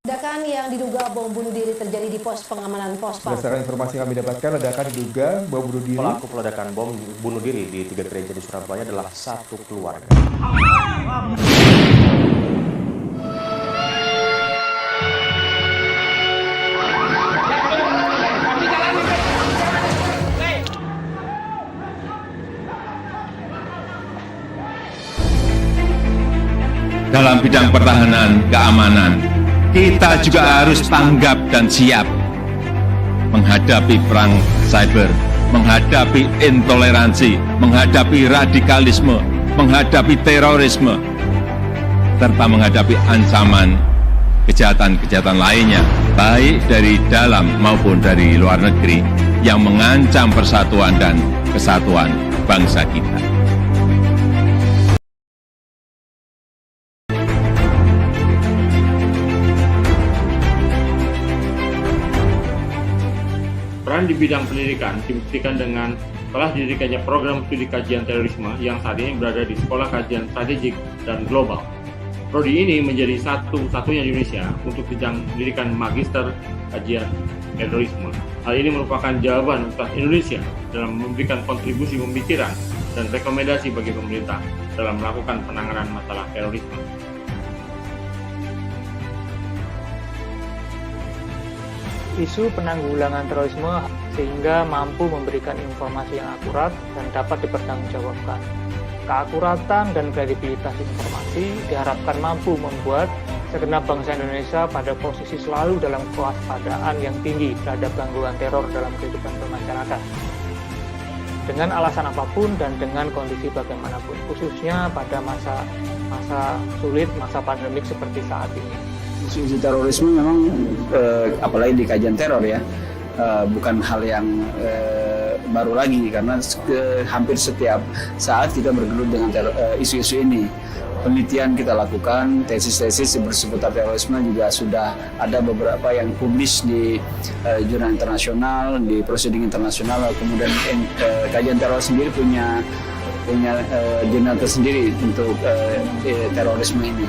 Ledakan yang diduga bom bunuh diri terjadi di pos pengamanan pos pam. Berdasarkan informasi yang kami dapatkan, ledakan diduga bom bunuh diri. Pelaku peledakan bom bunuh diri di 3 gereja di Surabaya adalah satu keluarga. Dalam bidang pertahanan keamanan, kita juga harus tanggap dan siap menghadapi perang cyber, menghadapi intoleransi, menghadapi radikalisme, menghadapi terorisme, serta menghadapi ancaman kejahatan-kejahatan lainnya, baik dari dalam maupun dari luar negeri, yang mengancam persatuan dan kesatuan bangsa kita. Peran di bidang pendidikan dibuktikan dengan telah didirikannya program studi kajian terorisme yang saat ini berada di Sekolah Kajian Strategik dan Global. Prodi ini menjadi satu-satunya di Indonesia untuk jenjang pendidikan magister kajian terorisme. Hal ini merupakan jawaban Ustaz Indonesia dalam memberikan kontribusi pemikiran dan rekomendasi bagi pemerintah dalam melakukan penanganan masalah terorisme. Isu penanggulangan terorisme sehingga mampu memberikan informasi yang akurat dan dapat dipertanggungjawabkan. Keakuratan dan kredibilitas informasi diharapkan mampu membuat segenap bangsa Indonesia pada posisi selalu dalam kewaspadaan yang tinggi terhadap gangguan teror dalam kehidupan bermasyarakat. Dengan alasan apapun dan dengan kondisi bagaimanapun, khususnya pada masa sulit, masa pandemik seperti saat ini. Isu terorisme memang apalagi di kajian teror ya bukan hal yang baru lagi karena hampir setiap saat kita bergelut dengan isu-isu ini. Penelitian kita lakukan, tesis-tesis seputar terorisme juga sudah ada beberapa yang publis di jurnal internasional, di proceeding internasional. Kemudian kajian teror sendiri punya jurnal tersendiri untuk terorisme ini.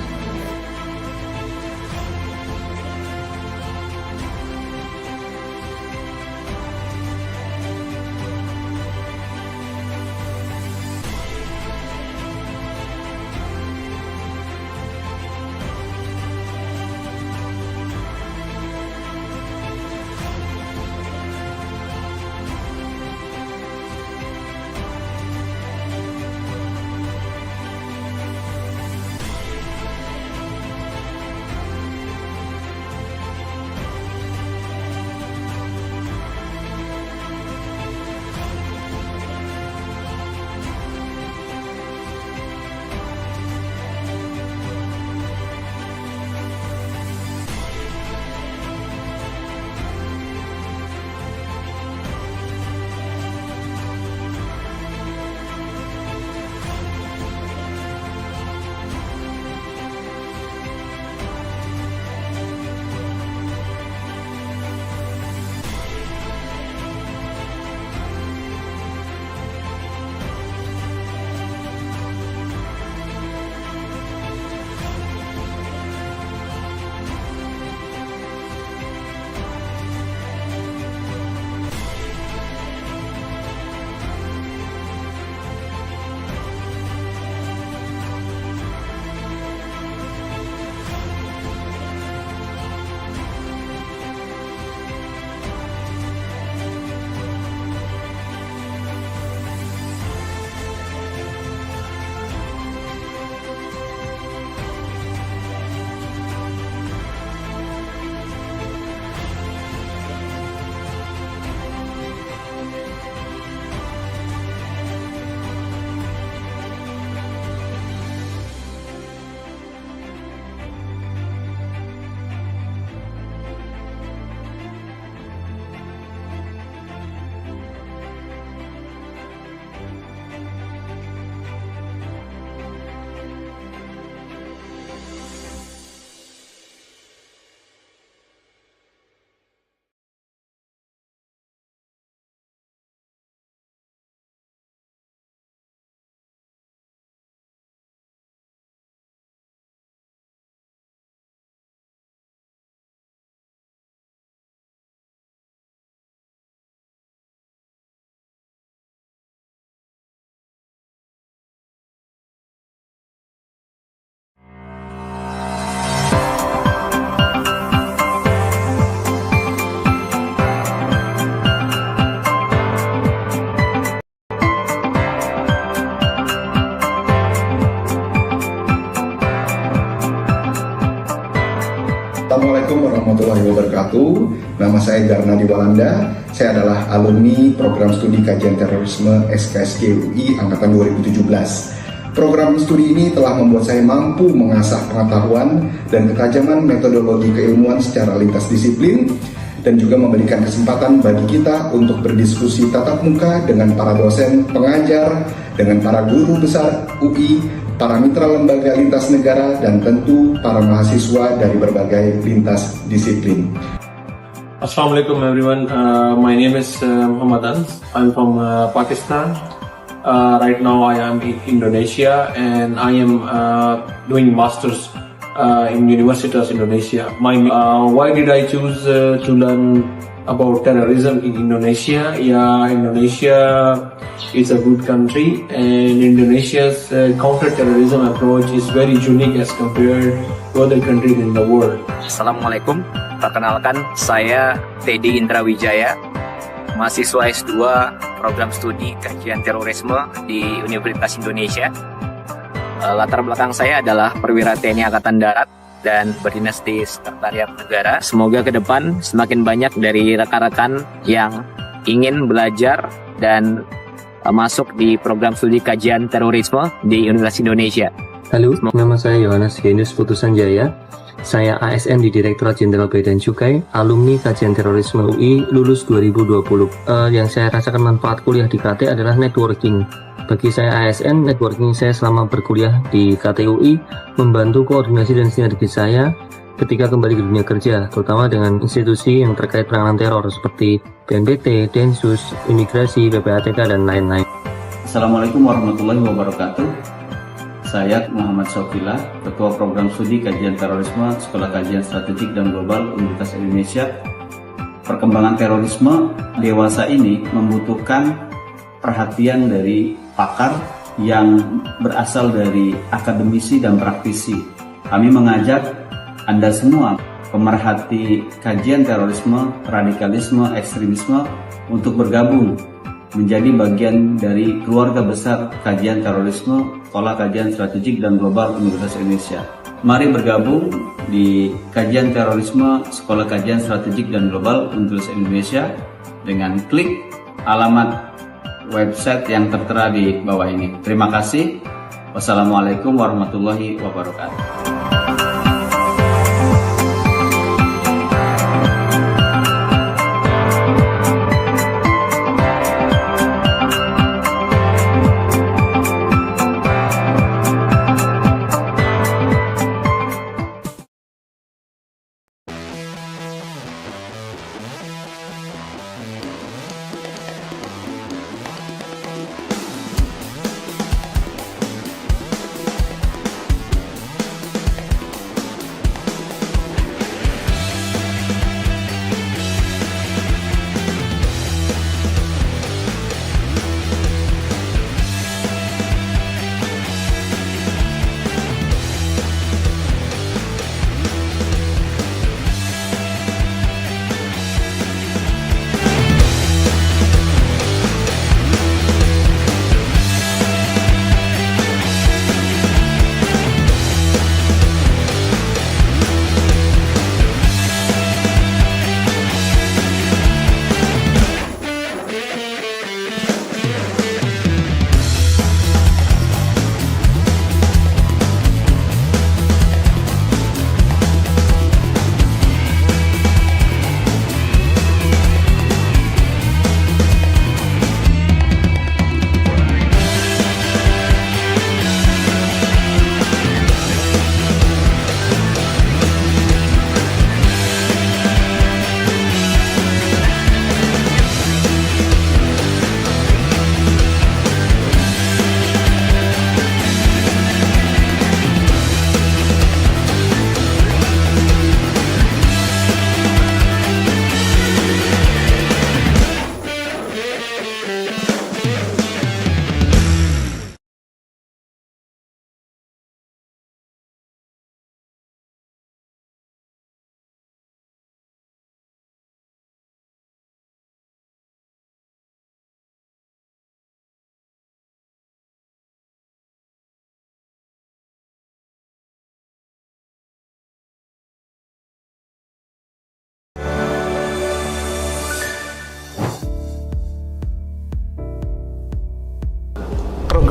Assalamualaikum warahmatullahi wabarakatuh. Nama saya Ardhiana Walanda. Saya adalah alumni program studi kajian terorisme SKSG UI angkatan 2017. Program studi ini telah membuat saya mampu mengasah pengetahuan dan ketajaman metodologi keilmuan secara lintas disiplin dan juga memberikan kesempatan bagi kita untuk berdiskusi tatap muka dengan para dosen, pengajar, dengan para guru besar UI, para mitra lembaga lintas negara, dan tentu para mahasiswa dari berbagai lintas disiplin. Assalamualaikum everyone. My name is Muhammad Ans. I'm from Pakistan. Right now I am in Indonesia and I am doing masters in Universitas Indonesia. Why did I choose to learn about terrorism in Indonesia? Indonesia is a good country and Indonesia's counter-terrorism approach is very unique as compared to other countries in the world. Assalamualaikum, perkenalkan saya Teddy Indra Wijaya, mahasiswa S2 program studi kajian terorisme di Universitas Indonesia. Latar belakang saya adalah perwira TNI Angkatan Darat dan berdinas di Sekretariat Negara. Semoga ke depan semakin banyak dari rekan-rekan yang ingin belajar dan masuk di program studi kajian terorisme di Universitas Indonesia. Halo, nama saya Yohanes Genus Putusan Jaya. Saya ASN di Direktorat Jenderal Bea dan Cukai, alumni kajian terorisme UI, lulus 2020. Yang saya rasakan manfaat kuliah di KT adalah networking. Bagi saya ASN, networking saya selama berkuliah di KTUI membantu koordinasi dan sinergi saya ketika kembali ke dunia kerja, terutama dengan institusi yang terkait penanganan teror seperti BNPT, Densus, Imigrasi, PPATK, dan lain-lain. Assalamualaikum warahmatullahi wabarakatuh. Saya Muhammad Sofila, Ketua Program Studi Kajian Terorisme Sekolah Kajian Strategik dan Global Universitas Indonesia. Perkembangan terorisme dewasa ini membutuhkan perhatian dari pakar yang berasal dari akademisi dan praktisi. Kami mengajak Anda semua, pemerhati kajian terorisme, radikalisme, ekstremisme, untuk bergabung menjadi bagian dari keluarga besar kajian terorisme Sekolah Kajian Strategik dan Global Universitas Indonesia. Mari bergabung di kajian terorisme Sekolah Kajian Strategik dan Global Universitas Indonesia dengan klik alamat website yang tertera di bawah ini. Terima kasih. Wassalamualaikum warahmatullahi wabarakatuh.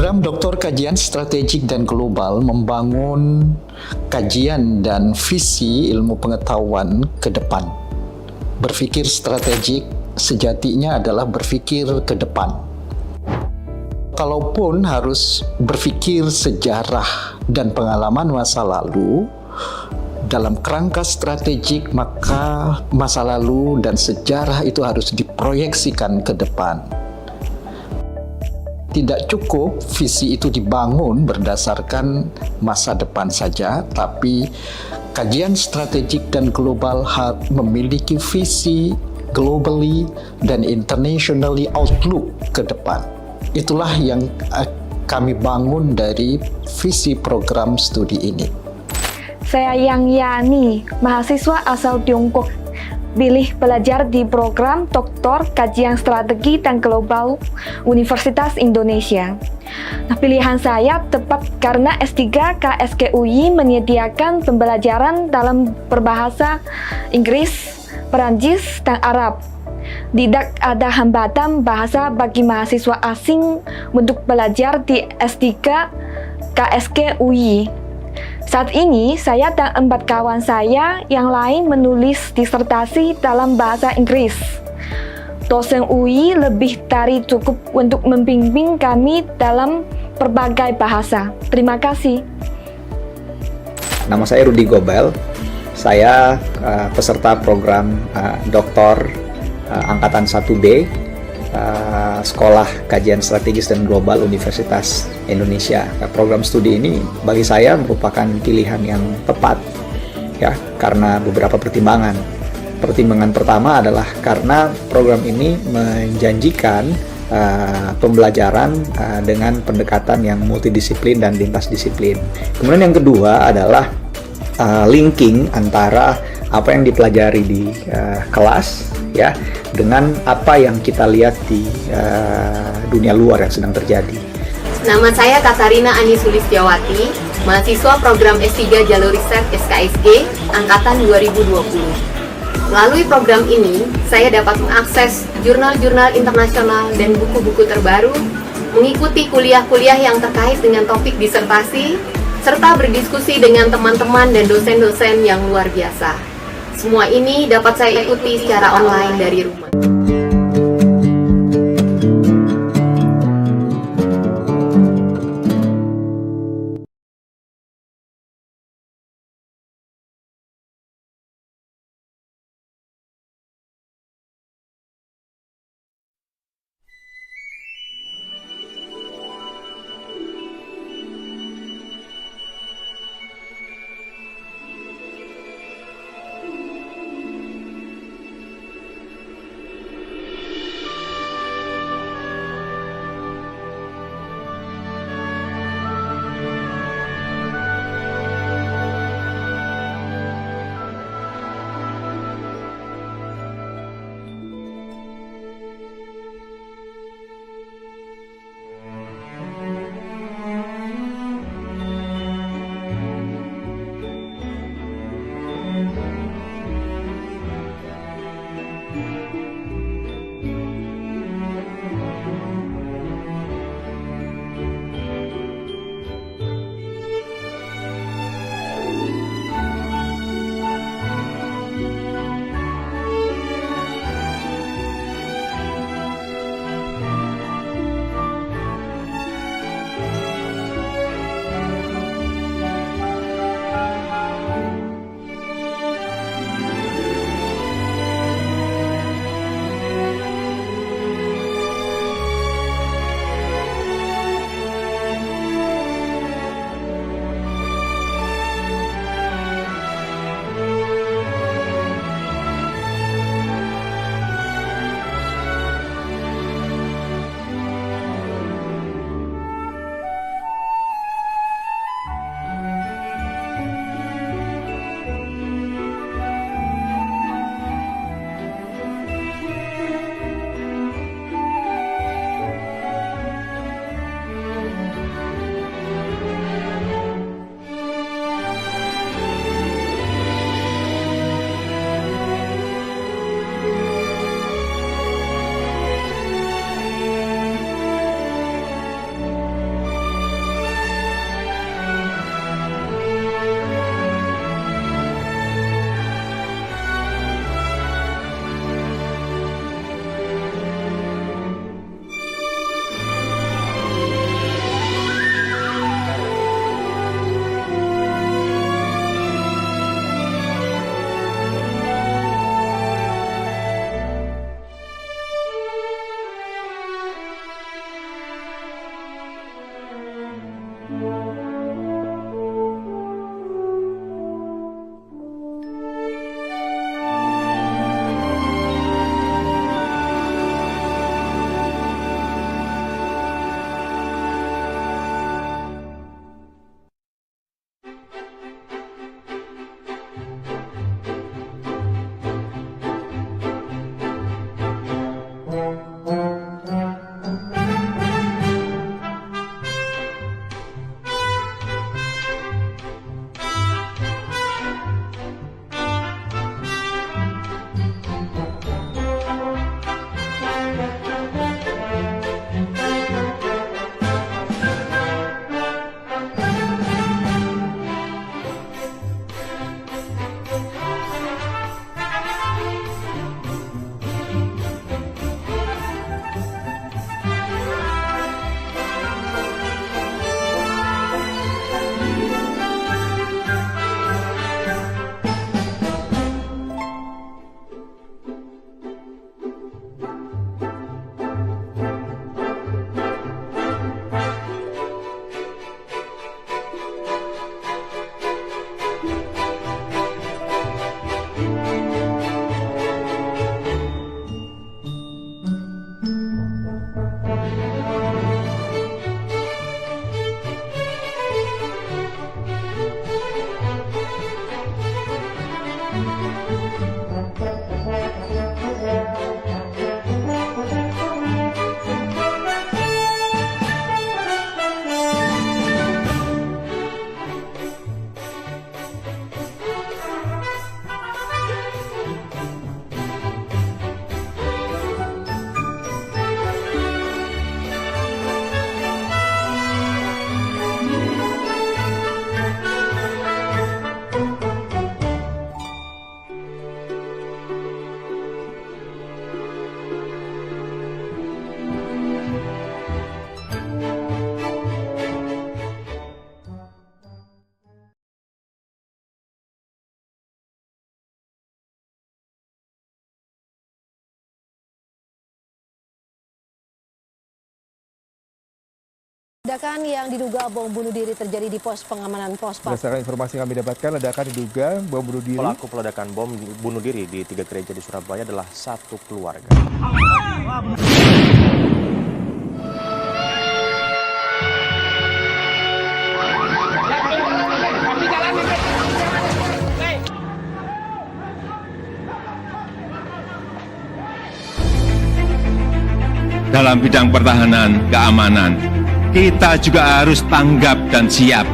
Program Doktor Kajian Strategik dan Global membangun kajian dan visi ilmu pengetahuan ke depan. Berpikir strategik sejatinya adalah berpikir ke depan. Kalaupun harus berpikir sejarah dan pengalaman masa lalu, dalam kerangka strategik maka masa lalu dan sejarah itu harus diproyeksikan ke depan. Tidak cukup visi itu dibangun berdasarkan masa depan saja, tapi kajian strategik dan global harus memiliki visi globally dan internationally outlook ke depan. Itulah yang kami bangun dari visi program studi ini. Saya Yang Yani, mahasiswa asal Tiongkok, pilih belajar di program Doktor Kajian Strategi dan Global Universitas Indonesia. Nah, pilihan saya tepat karena S3 KSG UI menyediakan pembelajaran dalam berbahasa Inggris, Perancis, dan Arab. Tidak ada hambatan bahasa bagi mahasiswa asing untuk belajar di S3 KSG UI. Saat ini, saya dan 4 kawan saya yang lain menulis disertasi dalam bahasa Inggris. Dosen UI lebih dari cukup untuk membimbing kami dalam berbagai bahasa. Terima kasih. Nama saya Rudi Gobel. Saya peserta program Doktor Angkatan 1B Sekolah Kajian Strategis dan Global Universitas Indonesia. Program studi ini bagi saya merupakan pilihan yang tepat ya, karena beberapa pertimbangan. Pertimbangan pertama adalah karena program ini menjanjikan pembelajaran dengan pendekatan yang multidisiplin dan lintas disiplin. Kemudian yang kedua adalah linking antara apa yang dipelajari di kelas ya dengan apa yang kita lihat di dunia luar yang sedang terjadi. Nama saya Katarina Ani Sulistiawati, mahasiswa program S3 Jalur Riset SKSG Angkatan 2020. Melalui program ini, saya dapat mengakses jurnal-jurnal internasional dan buku-buku terbaru, mengikuti kuliah-kuliah yang terkait dengan topik disertasi, serta berdiskusi dengan teman-teman dan dosen-dosen yang luar biasa. Semua ini dapat saya ikuti secara online dari rumah. Ledakan yang diduga bom bunuh diri terjadi di pos pengamanan pos. Berdasarkan informasi yang kami dapatkan, ledakan diduga bom bunuh diri. Pelaku peledakan bom bunuh diri di 3 gereja di Surabaya adalah satu keluarga. Dalam bidang pertahanan, keamanan, kita juga harus tanggap dan siap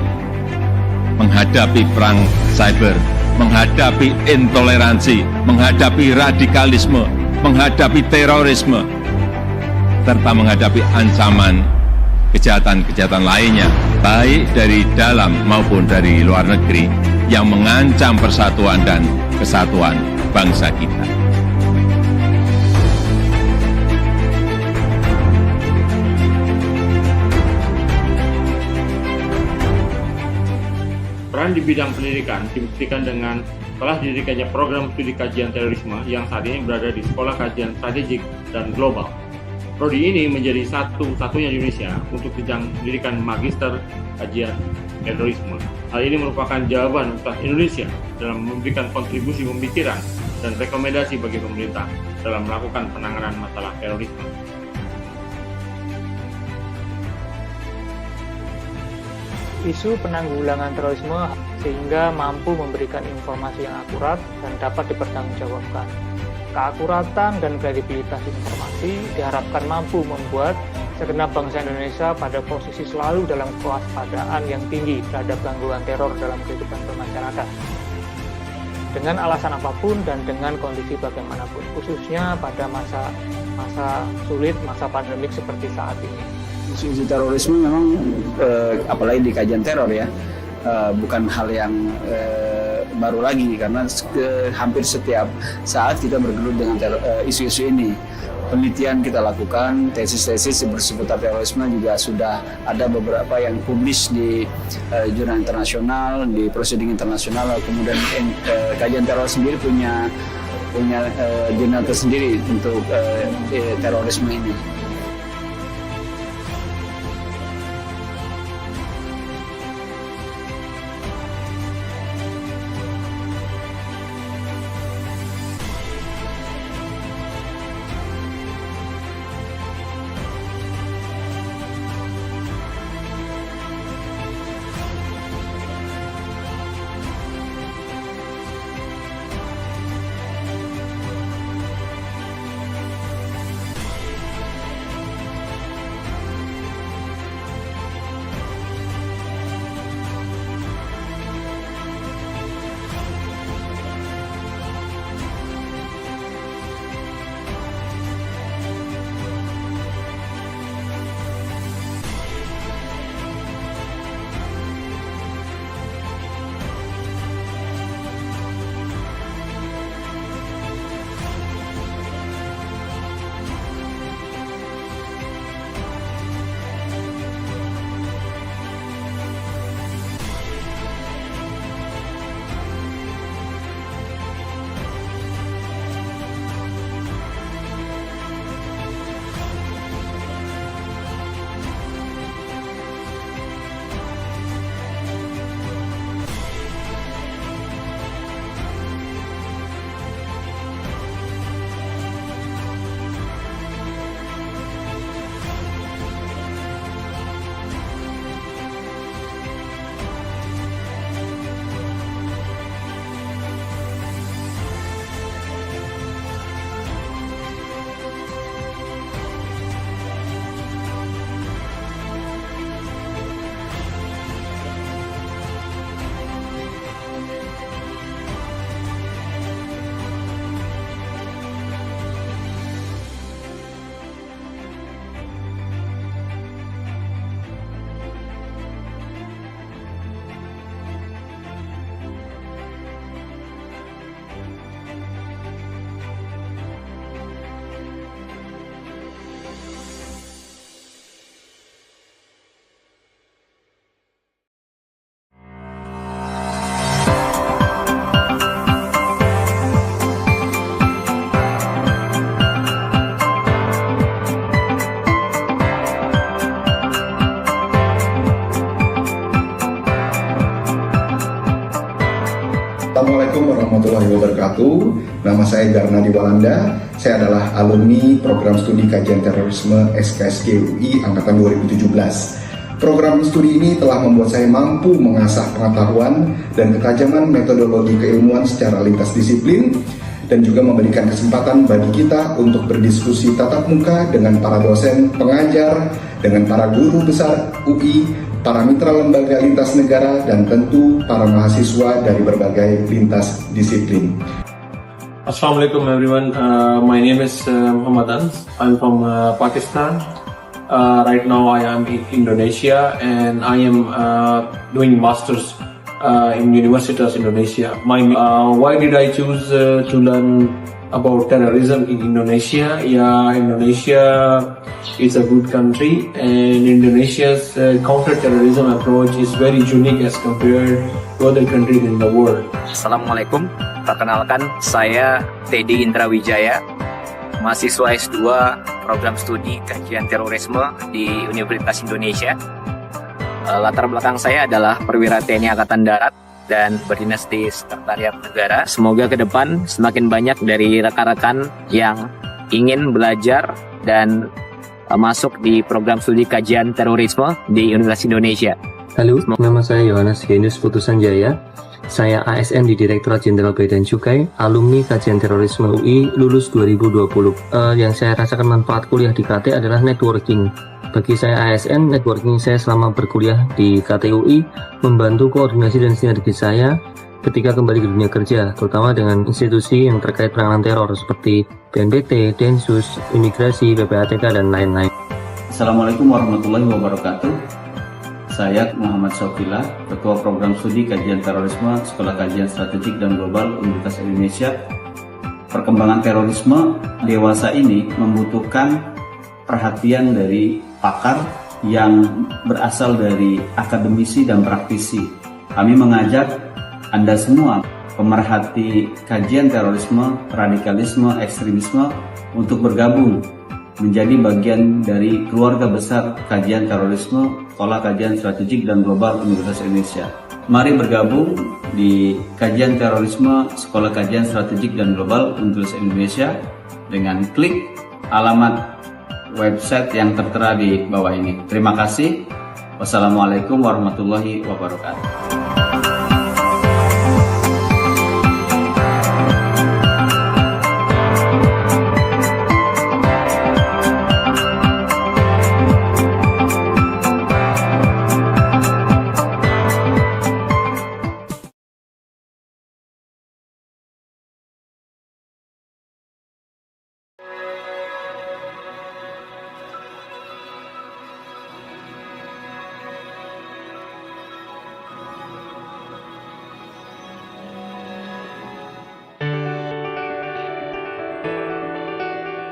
menghadapi perang cyber, menghadapi intoleransi, menghadapi radikalisme, menghadapi terorisme, serta menghadapi ancaman kejahatan-kejahatan lainnya, baik dari dalam maupun dari luar negeri, yang mengancam persatuan dan kesatuan bangsa kita. Peran di bidang pendidikan dibuktikan dengan telah didirikannya program studi kajian terorisme yang saat ini berada di Sekolah Kajian Strategik dan Global. Prodi ini menjadi satu-satunya di Indonesia untuk jenjang pendidikan magister kajian terorisme. Hal ini merupakan jawaban Universitas Indonesia dalam memberikan kontribusi pemikiran dan rekomendasi bagi pemerintah dalam melakukan penanganan masalah terorisme. Isu penanggulangan terorisme sehingga mampu memberikan informasi yang akurat dan dapat dipertanggungjawabkan. Keakuratan dan kredibilitas informasi diharapkan mampu membuat segenap bangsa Indonesia pada posisi selalu dalam kewaspadaan yang tinggi terhadap gangguan teror dalam kehidupan bermasyarakat. Dengan alasan apapun dan dengan kondisi bagaimanapun, khususnya pada masa sulit, masa pandemik seperti saat ini. Isu terorisme memang apalagi di kajian teror ya bukan hal yang baru lagi karena hampir setiap saat kita bergelut dengan isu-isu ini. Penelitian kita lakukan, tesis-tesis seputar terorisme juga sudah ada beberapa yang publis di jurnal internasional, di proceeding internasional. Kemudian kajian teror sendiri punya jurnal tersendiri untuk terorisme ini. Assalamualaikum warahmatullahi wabarakatuh. Nama saya Ardhiana di Walanda. Saya adalah alumni program studi kajian terorisme SKSG UI angkatan 2017. Program studi ini telah membuat saya mampu mengasah pengetahuan dan ketajaman metodologi keilmuan secara lintas disiplin dan juga memberikan kesempatan bagi kita untuk berdiskusi tatap muka dengan para dosen, pengajar, dengan para guru besar UI, para mitra lembaga lintas negara, dan tentu para mahasiswa dari berbagai lintas disiplin. Assalamualaikum everyone. My name is Muhammad Ans. I'm from Pakistan. Right now I am in Indonesia and I am doing masters in Universitas Indonesia. Why did I choose to learn about terrorism in Indonesia? Yeah, Indonesia is a good country and Indonesia's counter-terrorism approach is very unique as compared to other countries in the world. Assalamualaikum, perkenalkan saya Teddy Indrawijaya, mahasiswa S2 program studi kajian terorisme di Universitas Indonesia. Latar belakang saya adalah perwira TNI Angkatan Darat dan berdinas di Sekretariat Negara. Semoga ke depan semakin banyak dari rekan-rekan yang ingin belajar dan masuk di program studi kajian terorisme di Universitas Indonesia. Halo, nama saya Emeritus Putusan Jaya. Saya ASN di Direktorat Jenderal Bea dan Cukai, alumni Kajian Terorisme UI, lulus 2020. Yang saya rasakan manfaat kuliah di KT adalah networking. Bagi saya ASN, networking saya selama berkuliah di KTUI membantu koordinasi dan sinergi saya ketika kembali ke dunia kerja, terutama dengan institusi yang terkait penanganan teror seperti BNPT, Densus, Imigrasi, PPATK, dan lain-lain. Assalamualaikum warahmatullahi wabarakatuh. Saya Muhammad Sofila, Ketua Program Studi Kajian Terorisme Sekolah Kajian Strategik dan Global Universitas Indonesia. Perkembangan terorisme dewasa ini membutuhkan perhatian dari pakar yang berasal dari akademisi dan praktisi. Kami mengajak Anda semua, pemerhati kajian terorisme, radikalisme, ekstremisme, untuk bergabung menjadi bagian dari keluarga besar kajian terorisme Sekolah Kajian Strategik dan Global Universitas Indonesia. Mari bergabung di kajian terorisme Sekolah Kajian Strategik dan Global Universitas Indonesia dengan klik alamat website yang tertera di bawah ini. Terima kasih. Wassalamualaikum warahmatullahi wabarakatuh.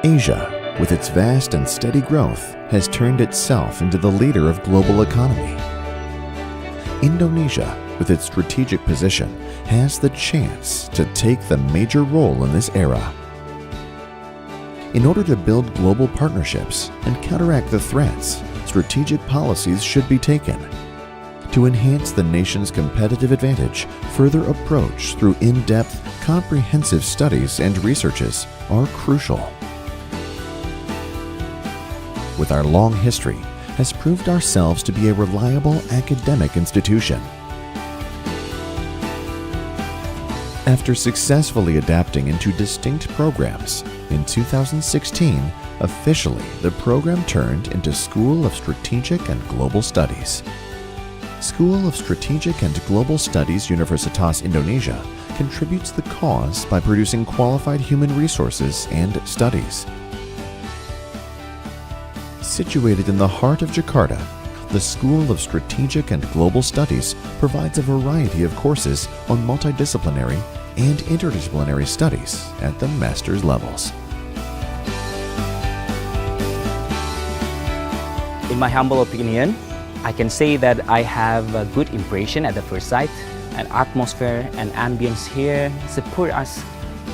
Asia, with its vast and steady growth, has turned itself into the leader of global economy. Indonesia, with its strategic position, has the chance to take the major role in this era. In order to build global partnerships and counteract the threats, strategic policies should be taken. To enhance the nation's competitive advantage, further approach through in-depth, comprehensive studies and researches are crucial. With our long history, has proved ourselves to be a reliable academic institution. After successfully adapting into distinct programs, in 2016, officially the program turned into School of Strategic and Global Studies. School of Strategic and Global Studies Universitas Indonesia contributes the cause by producing qualified human resources and studies. Situated in the heart of Jakarta, the School of Strategic and Global Studies provides a variety of courses on multidisciplinary and interdisciplinary studies at the master's levels. In my humble opinion, I can say that I have a good impression at the first sight. An atmosphere and ambience here support us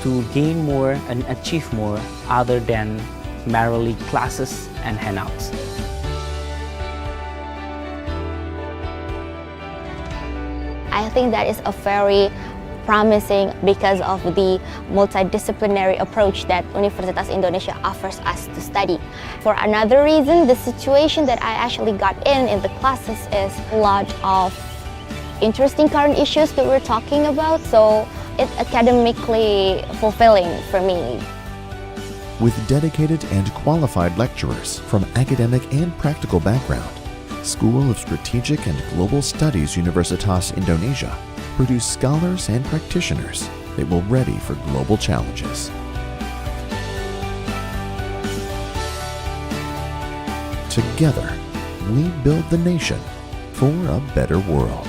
to gain more and achieve more other than merely classes and handouts. I think that is a very promising because of the multidisciplinary approach that Universitas Indonesia offers us to study. For another reason, the situation that I actually got in the classes is a lot of interesting current issues that we're talking about, so it's academically fulfilling for me. With dedicated and qualified lecturers from academic and practical background, School of Strategic and Global Studies Universitas Indonesia produce scholars and practitioners that will ready for global challenges. Together, we build the nation for a better world.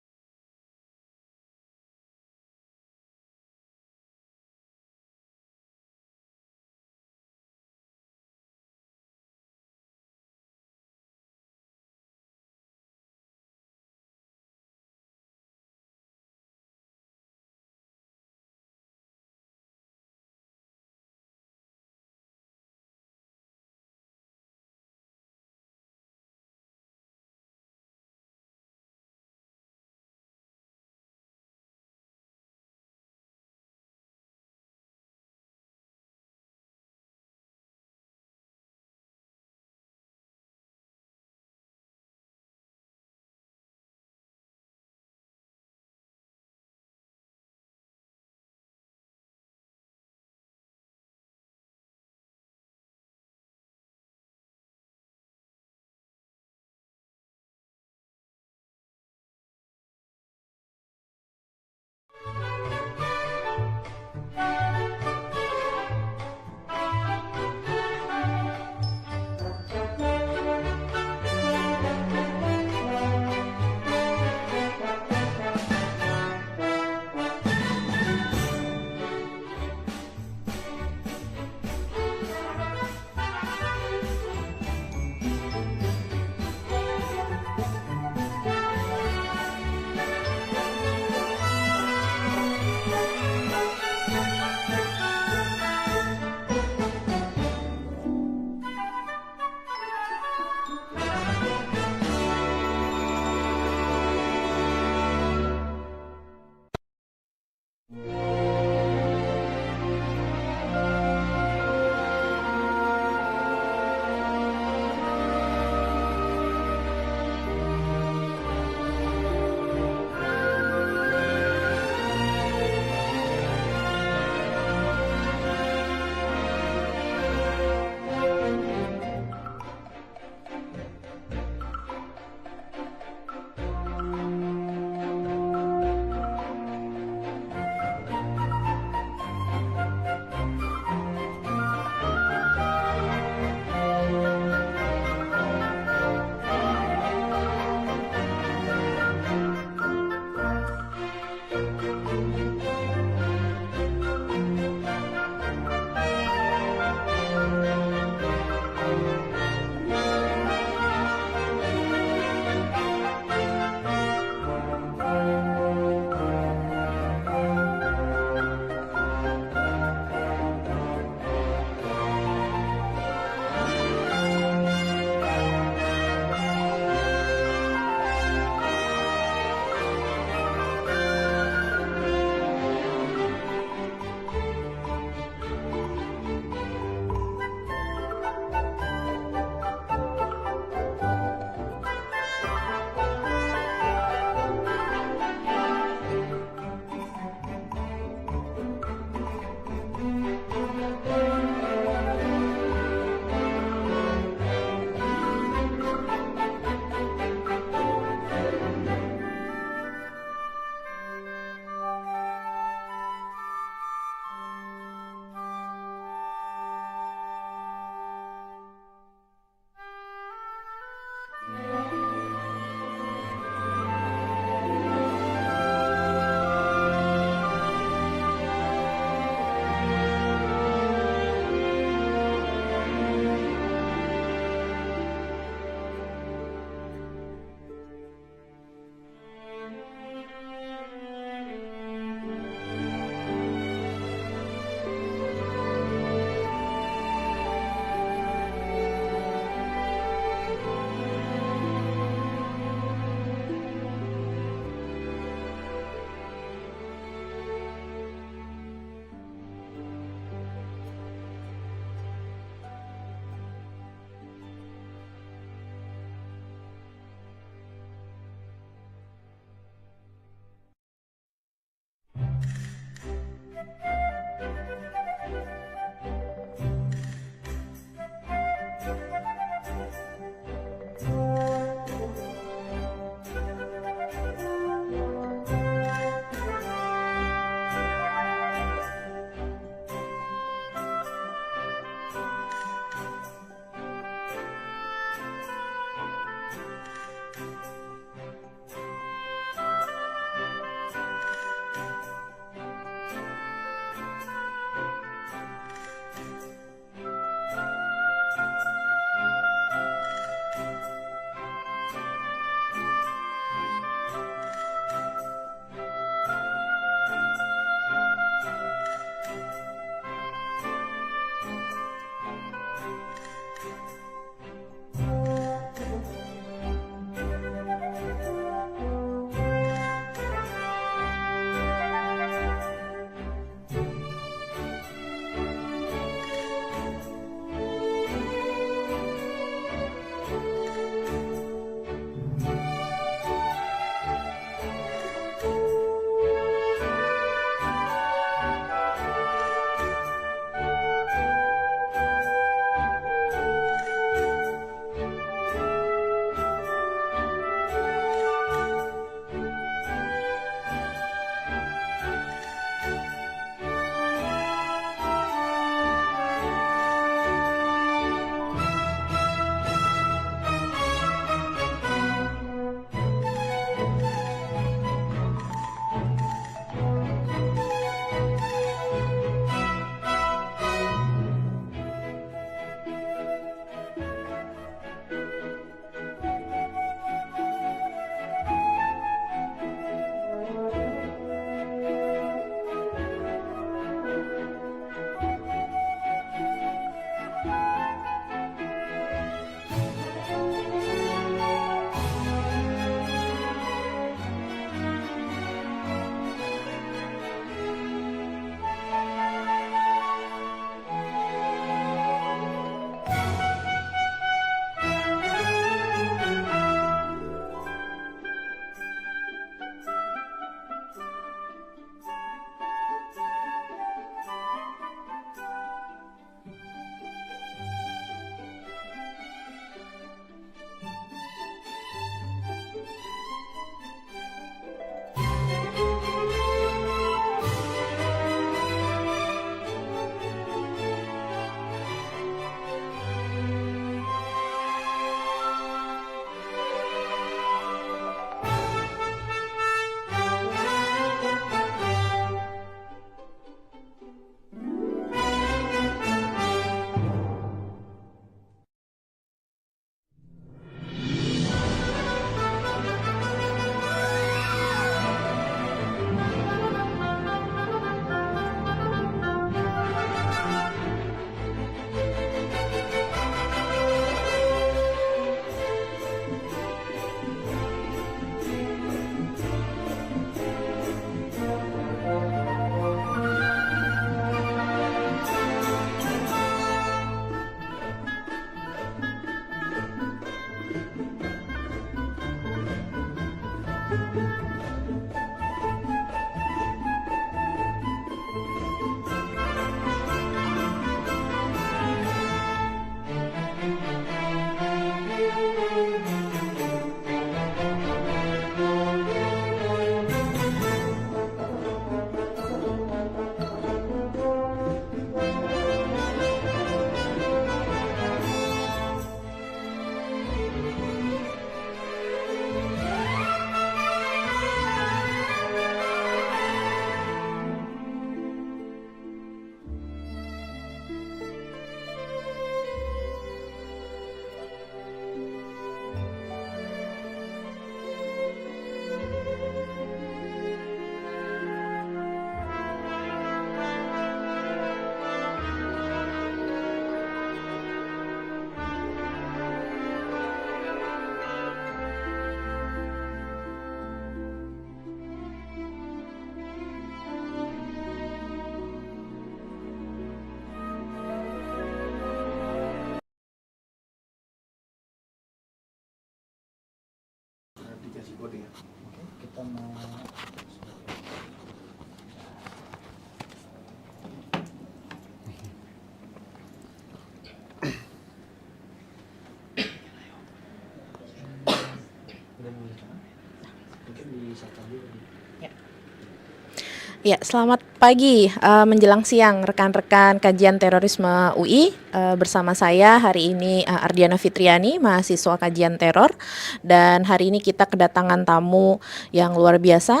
Ya, selamat pagi menjelang siang rekan-rekan kajian terorisme UI. Bersama saya hari ini Ardhiana Fitriyanie, mahasiswa kajian teror, dan hari ini kita kedatangan tamu yang luar biasa,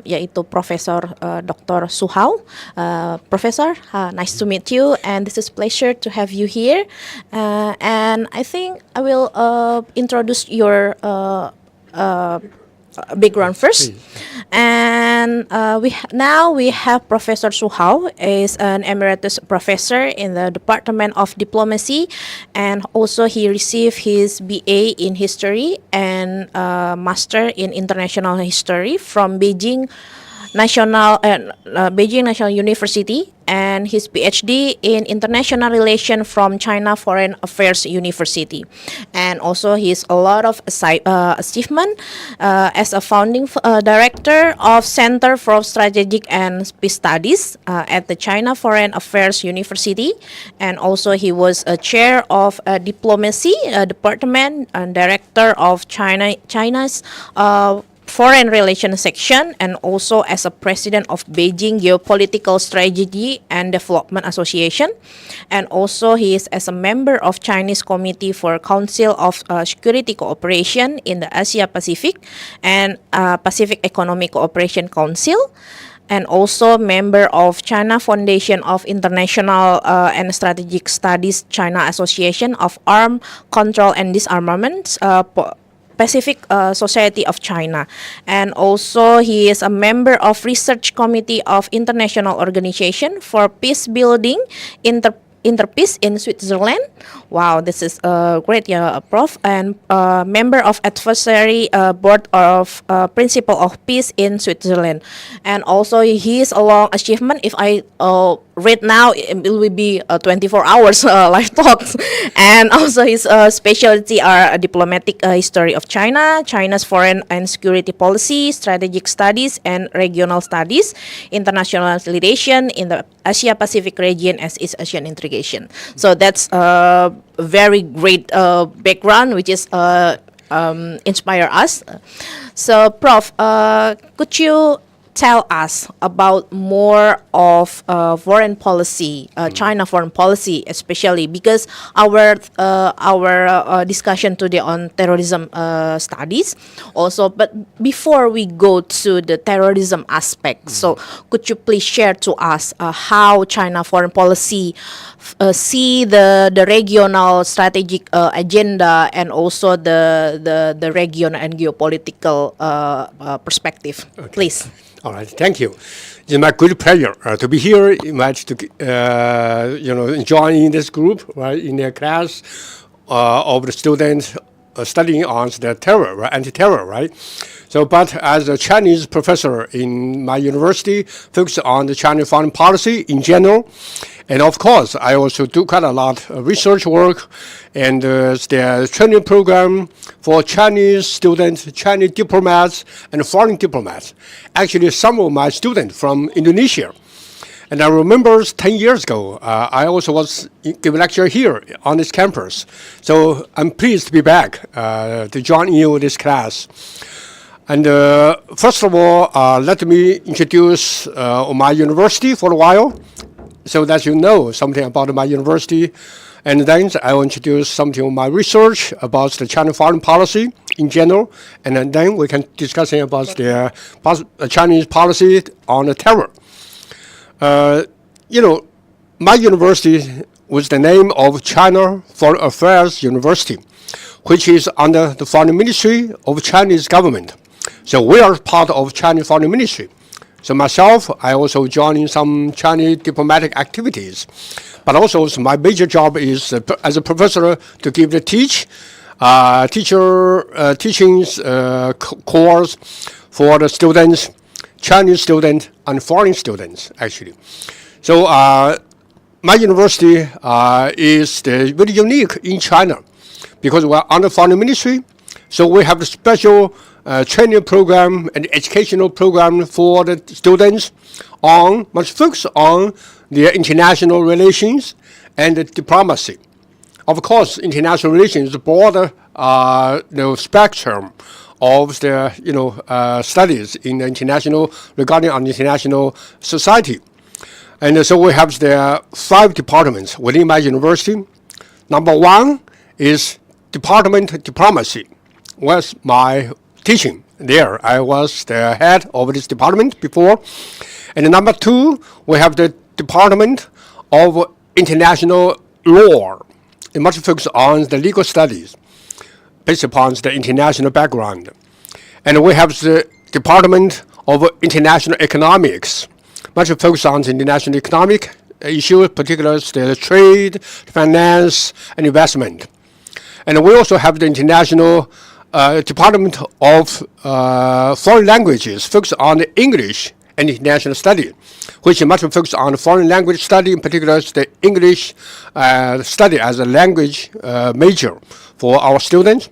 yaitu Profesor Dr. Suhao. Professor, nice to meet you, and this is pleasure to have you here. And I think I will introduce your background first. And we have Professor Suhao is an Emeritus professor in the Department of Diplomacy, and also he received his BA in History and Master in International History from Beijing National University, and his PhD in International Relations from China Foreign Affairs University. And also he has a lot of achievement as a founding director of Center for Strategic and Peace Studies at the China Foreign Affairs University, and also he was a chair of Diplomacy Department and director of China's Foreign Relations Section, and also as a president of Beijing Geopolitical Strategy and Development Association, and also he is as a member of Chinese Committee for Council of Security Cooperation in the Asia Pacific and Pacific Economic Cooperation Council, and also member of China Foundation of International and Strategic Studies China Association of Arms Control and Disarmament, Pacific Society of China, and also he is a member of Research Committee of International Organization for Peace Building, Interpeace in Switzerland. Wow, this is great, yeah, Prof. And member of Advisory Board of Principle of Peace in Switzerland. And also he is a long achievement. If I read now, it will be 24 hours live talks. And also his specialty are diplomatic history of China, China's foreign and security policy, strategic studies and regional studies, international relations in the Asia Pacific region as East Asian integration. So that's a very great background, which is inspire us. So Prof, could you tell us about more of foreign policy, China foreign policy, especially because our discussion today on terrorism studies also. But before we go to the terrorism aspect, so could you please share to us how China foreign policy see the regional strategic agenda and also the region and geopolitical perspective, please. All right, thank you. It's my great pleasure to be here, invited to join in this group, right, in their class of the students studying on the terror, right, anti-terror, right. So, but as a Chinese professor in my university, focused on the Chinese foreign policy in general. And of course, I also do quite a lot of research work and the training program for Chinese students, Chinese diplomats, and foreign diplomats. Actually, some of my students from Indonesia. And I remember 10 years ago, I also was giving a lecture here on this campus. So I'm pleased to be back to join you in this class. And first of all, let me introduce my university for a while, so that you know something about my university. And then I will introduce something of my research about the China foreign policy in general. And then we can discuss about the Chinese policy on the terror. My university was the name of China Foreign Affairs University, which is under the Foreign Ministry of Chinese government. So we are part of Chinese Foreign Ministry. So myself, I also join in some Chinese diplomatic activities. But also my major job is as a professor to give the teachings course for the students, Chinese students and foreign students, actually. So my university is very unique in China because we are under foreign ministry. So we have a special training program and educational program for the students much focus on their international relations and diplomacy. Of course, international relations is a broader spectrum of the studies in international regarding on international society. And so we have the 5 departments within my university. Number 1 is Department Diplomacy. Was my teaching there. I was the head of this department before. And number 2, we have the Department of International Law. It much focus on the legal studies based upon the international background. And we have the Department of International Economics, much focus on the international economic issues, particularly the trade, finance, and investment. And we also have the International Department of Foreign Languages, focus on English and international study, which much focus on foreign language study, in particular the English study as a language major for our students.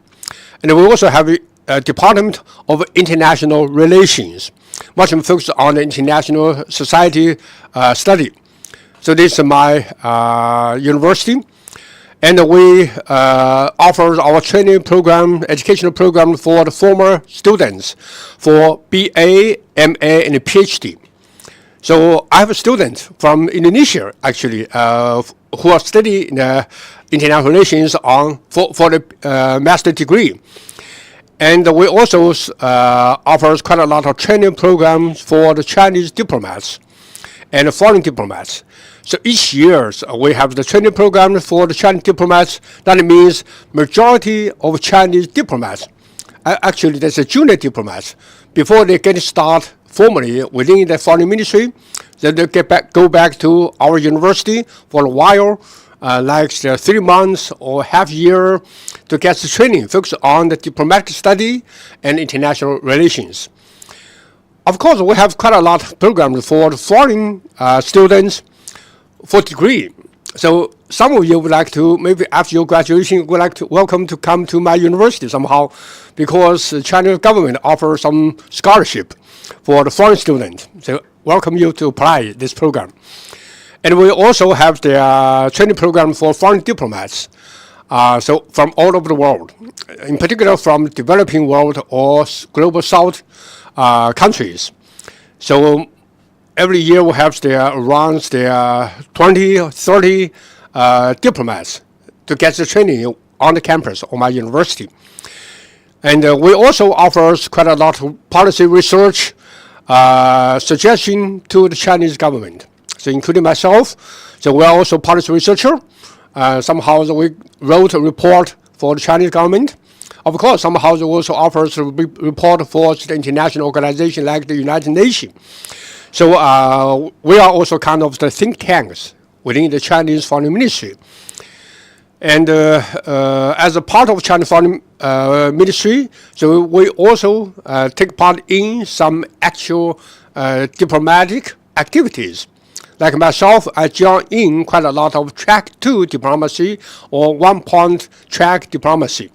And we also have a Department of International Relations, much focused on the international society study. So this is my university. And we offer our training program, educational program for the former students for BA, MA, and PhD. So I have a student from Indonesia, actually, who are studying international relations for the master degree. And we also offer quite a lot of training programs for the Chinese diplomats and foreign diplomats. So each year we have the training program for the Chinese diplomats. That means majority of Chinese diplomats, actually there's a junior diplomats, before they get start formally within the foreign ministry, then they go back to our university for a while, like 3 months or half year to get the training, focus on the diplomatic study and international relations. Of course, we have quite a lot of programs for the foreign students for degree. So some of you would like to, maybe after your graduation, would like to welcome to come to my university somehow, because the Chinese government offers some scholarship for the foreign students. So welcome you to apply this program. And we also have the training program for foreign diplomats, so from all over the world, in particular from developing world or global south countries. So every year we have around 20 or 30 diplomats to get the training on the campus of my university. And we also offer quite a lot of policy research suggestion to the Chinese government. So including myself, so we are also policy researcher. Somehow we wrote a report for the Chinese government. Of course, somehow we also offers a report for the international organization like the United Nations. So we are also kind of the think tanks within the Chinese Foreign Ministry. And as a part of Chinese Foreign Ministry, so we also take part in some actual diplomatic activities. Like myself, I join in quite a lot of track 2 diplomacy or 1-point track diplomacy.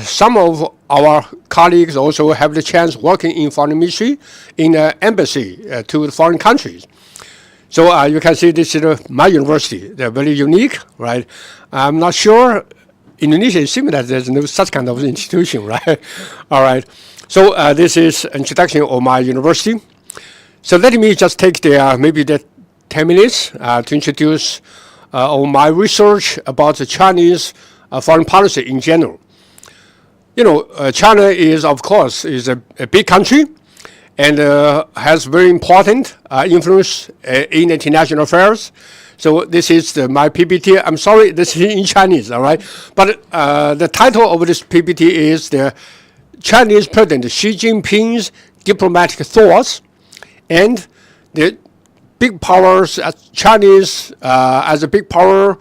Some of our colleagues also have the chance working in foreign ministry in embassy to the foreign countries. So you can see this is my university. They're very unique, right? I'm not sure Indonesia is similar. There's no such kind of institution, right? All right. So this is introduction of my university. So let me just take maybe the 10 minutes to introduce my research about the Chinese foreign policy in general. You know, China is, of course, is a big country and has very important influence in international affairs. So this is my PPT. I'm sorry, this is in Chinese, all right? But the title of this PPT is the Chinese President Xi Jinping's Diplomatic Thoughts and the big powers, Chinese as a big power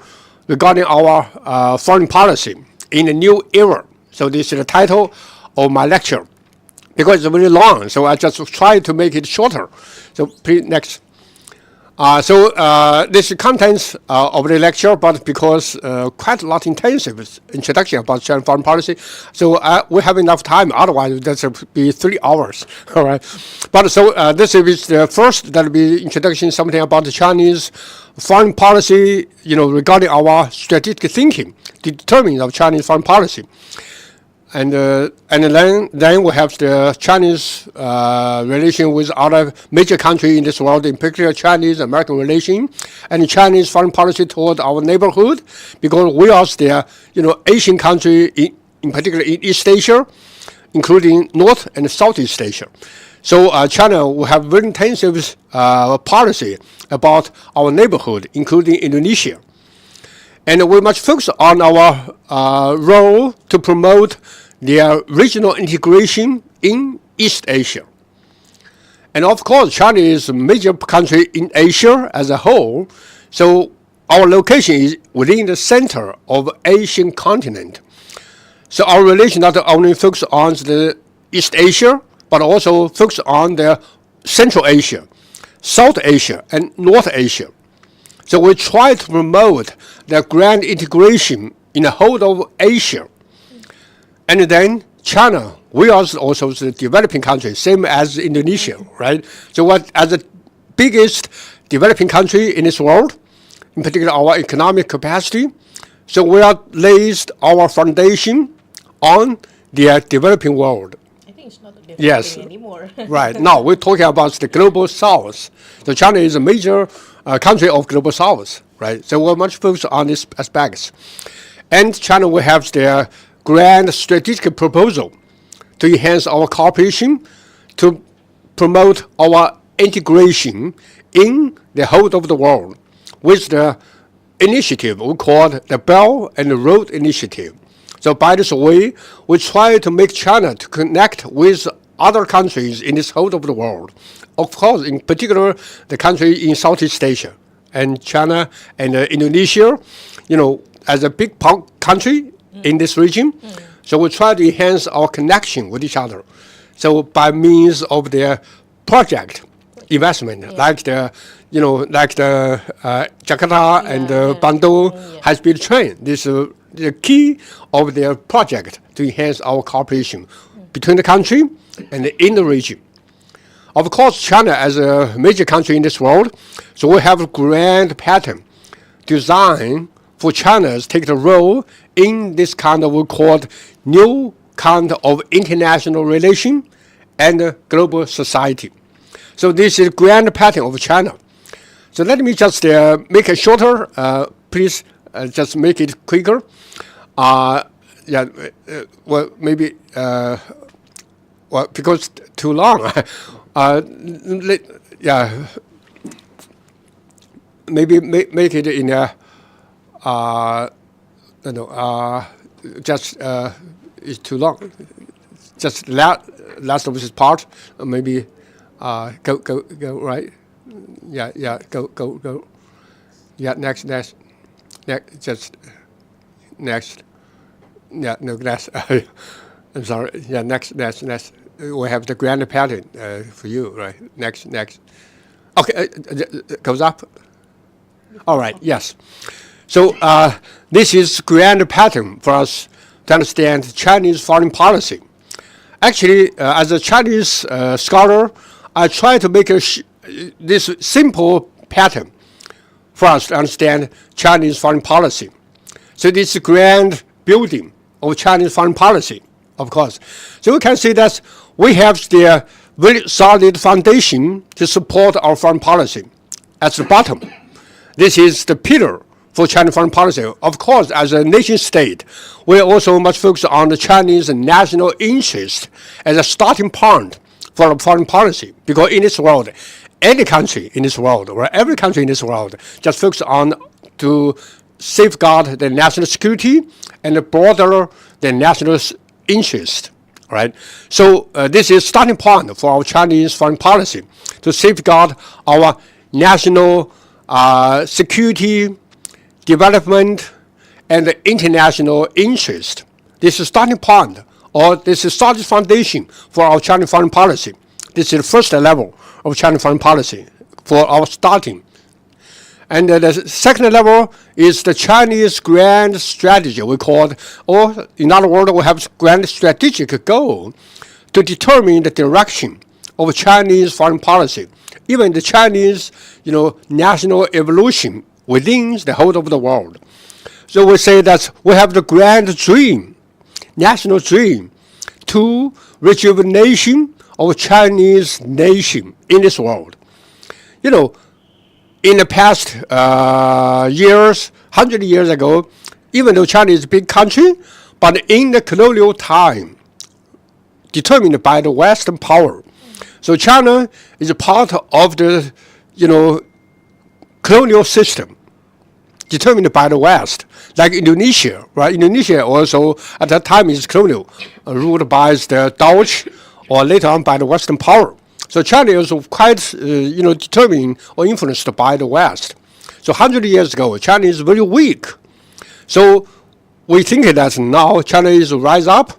regarding our foreign policy in a new era. So this is the title of my lecture. Because it's very long, so I just try to make it shorter. So please, next. This contents of the lecture, but because quite a lot intensive introduction about China foreign policy, so we have enough time. Otherwise, that will be 3 hours. All right. But this is the first. That will be introduction something about the Chinese foreign policy. Regarding our strategic thinking, the determining of Chinese foreign policy. And then we have the Chinese relation with other major countries in this world, in particular Chinese-American relation, and Chinese foreign policy toward our neighborhood, because we are the Asian country, in particular in East Asia, including North and Southeast Asia. So China will have very intensive policy about our neighborhood, including Indonesia. And we must focus on our role to promote their regional integration in East Asia. And of course, China is a major country in Asia as a whole, so our location is within the center of Asian continent. So our relation not only focus on the East Asia, but also focus on the Central Asia, South Asia, and North Asia. So we try to promote the grand integration in the whole of Asia. And then China, we are also the developing country, same as Indonesia, right? So as the biggest developing country in this world, in particular our economic capacity, so we are laid our foundation on the developing world. I think it's not developing anymore. Right. Now we're talking about the global south. So China is a major country of global south, right? So we're much focused on these aspects. And China will have their grand strategic proposal to enhance our cooperation, to promote our integration in the whole of the world with the initiative we call the Belt and Road Initiative. So by this way, we try to make China to connect with other countries in this whole of the world. Of course, in particular, the country in Southeast Asia and China and Indonesia, as a big country in this region. So we try to enhance our connection with each other. So by means of their project investment, like the Jakarta and the Bandung high-speed train. This is the key of their project to enhance our cooperation between the country and in the region. Of course, China as a major country in this world, so we have a grand pattern designed for China to take the role in this kind of we called new kind of international relation and global society. So this is grand pattern of China. So let me just make it shorter. Please just make it quicker. Maybe because too long. Maybe make it in a. It's too long. Just last of this part, maybe go right. Go. Yeah, next. Just next. Yeah, no, next. I'm sorry. Yeah, next. We have the grand pattern for you, right? Next. Okay, goes up. All right. Yes. So this is grand pattern for us to understand Chinese foreign policy. Actually, as a Chinese scholar, I try to make this simple pattern for us to understand Chinese foreign policy. So this grand building of Chinese foreign policy, of course. So we can see that we have the very solid foundation to support our foreign policy. At the bottom, this is the pillar for Chinese foreign policy. Of course, as a nation state, we also must focus on the Chinese national interest as a starting point for our foreign policy. Because in this world, any country in this world, or every country in this world, just focus on to safeguard the national security and broader the national interest. Right? So this is starting point for our Chinese foreign policy to safeguard our national security, development, and the international interest. This is starting point, or this is solid foundation for our Chinese foreign policy. This is the first level of Chinese foreign policy for our starting And the second level is the Chinese grand strategy, we call it, or in other words, we have grand strategic goal to determine the direction of Chinese foreign policy, even the Chinese, national evolution within the whole of the world. So we say that we have the grand dream, national dream, to rejuvenation of Chinese nation in this world. In the past years, 100 years ago, even though China is a big country, but in the colonial time, determined by the Western power. So China is a part of the, colonial system, determined by the West, like Indonesia, right? Indonesia also at that time is colonial, ruled by the Dutch, or later on by the Western power. So China is quite, determined or influenced by the West. So 100 years ago, China is very weak. So we think that now China is rise up.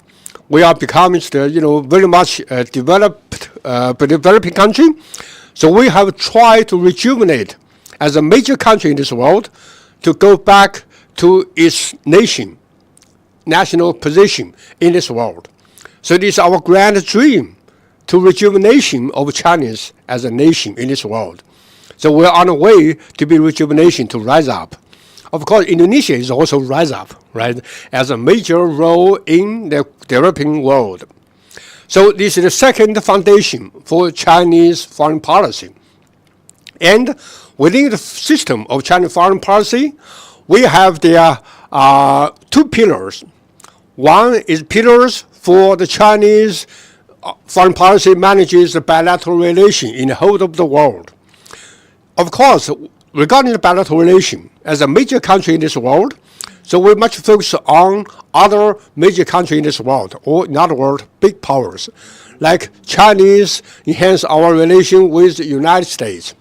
We are becoming the, very much developing country. So we have tried to rejuvenate as a major country in this world to go back to its national position in this world. So this is our grand dream, to rejuvenation of Chinese as a nation in this world. So we're on a way to be rejuvenation, to rise up. Of course, Indonesia is also rise up, right, as a major role in the developing world. So this is the second foundation for Chinese foreign policy. And within the system of Chinese foreign policy, we have there two pillars. One is pillars for the Chinese foreign policy manages the bilateral relation in the whole of the world. Of course, regarding the bilateral relation, as a major country in this world, so we much focus on other major countries in this world, or in other words, big powers, like Chinese enhance our relation with the United States.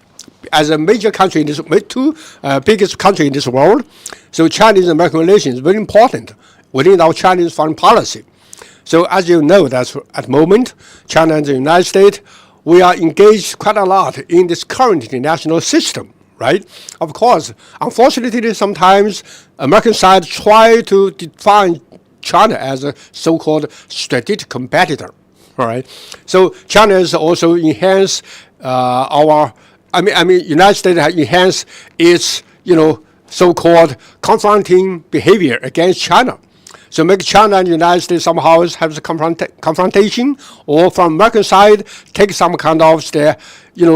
As a major country in this, two biggest country in this world, so Chinese-American relations is very important within our Chinese foreign policy. So as you know, that at the moment, China and the United States, we are engaged quite a lot in this current international system, right? Of course, unfortunately, sometimes American side try to define China as a so-called strategic competitor, all right? So China has also enhanced United States has enhanced its, so-called confronting behavior against China. So make China and the United States somehow have the confrontation, or from American side, take some kind of the,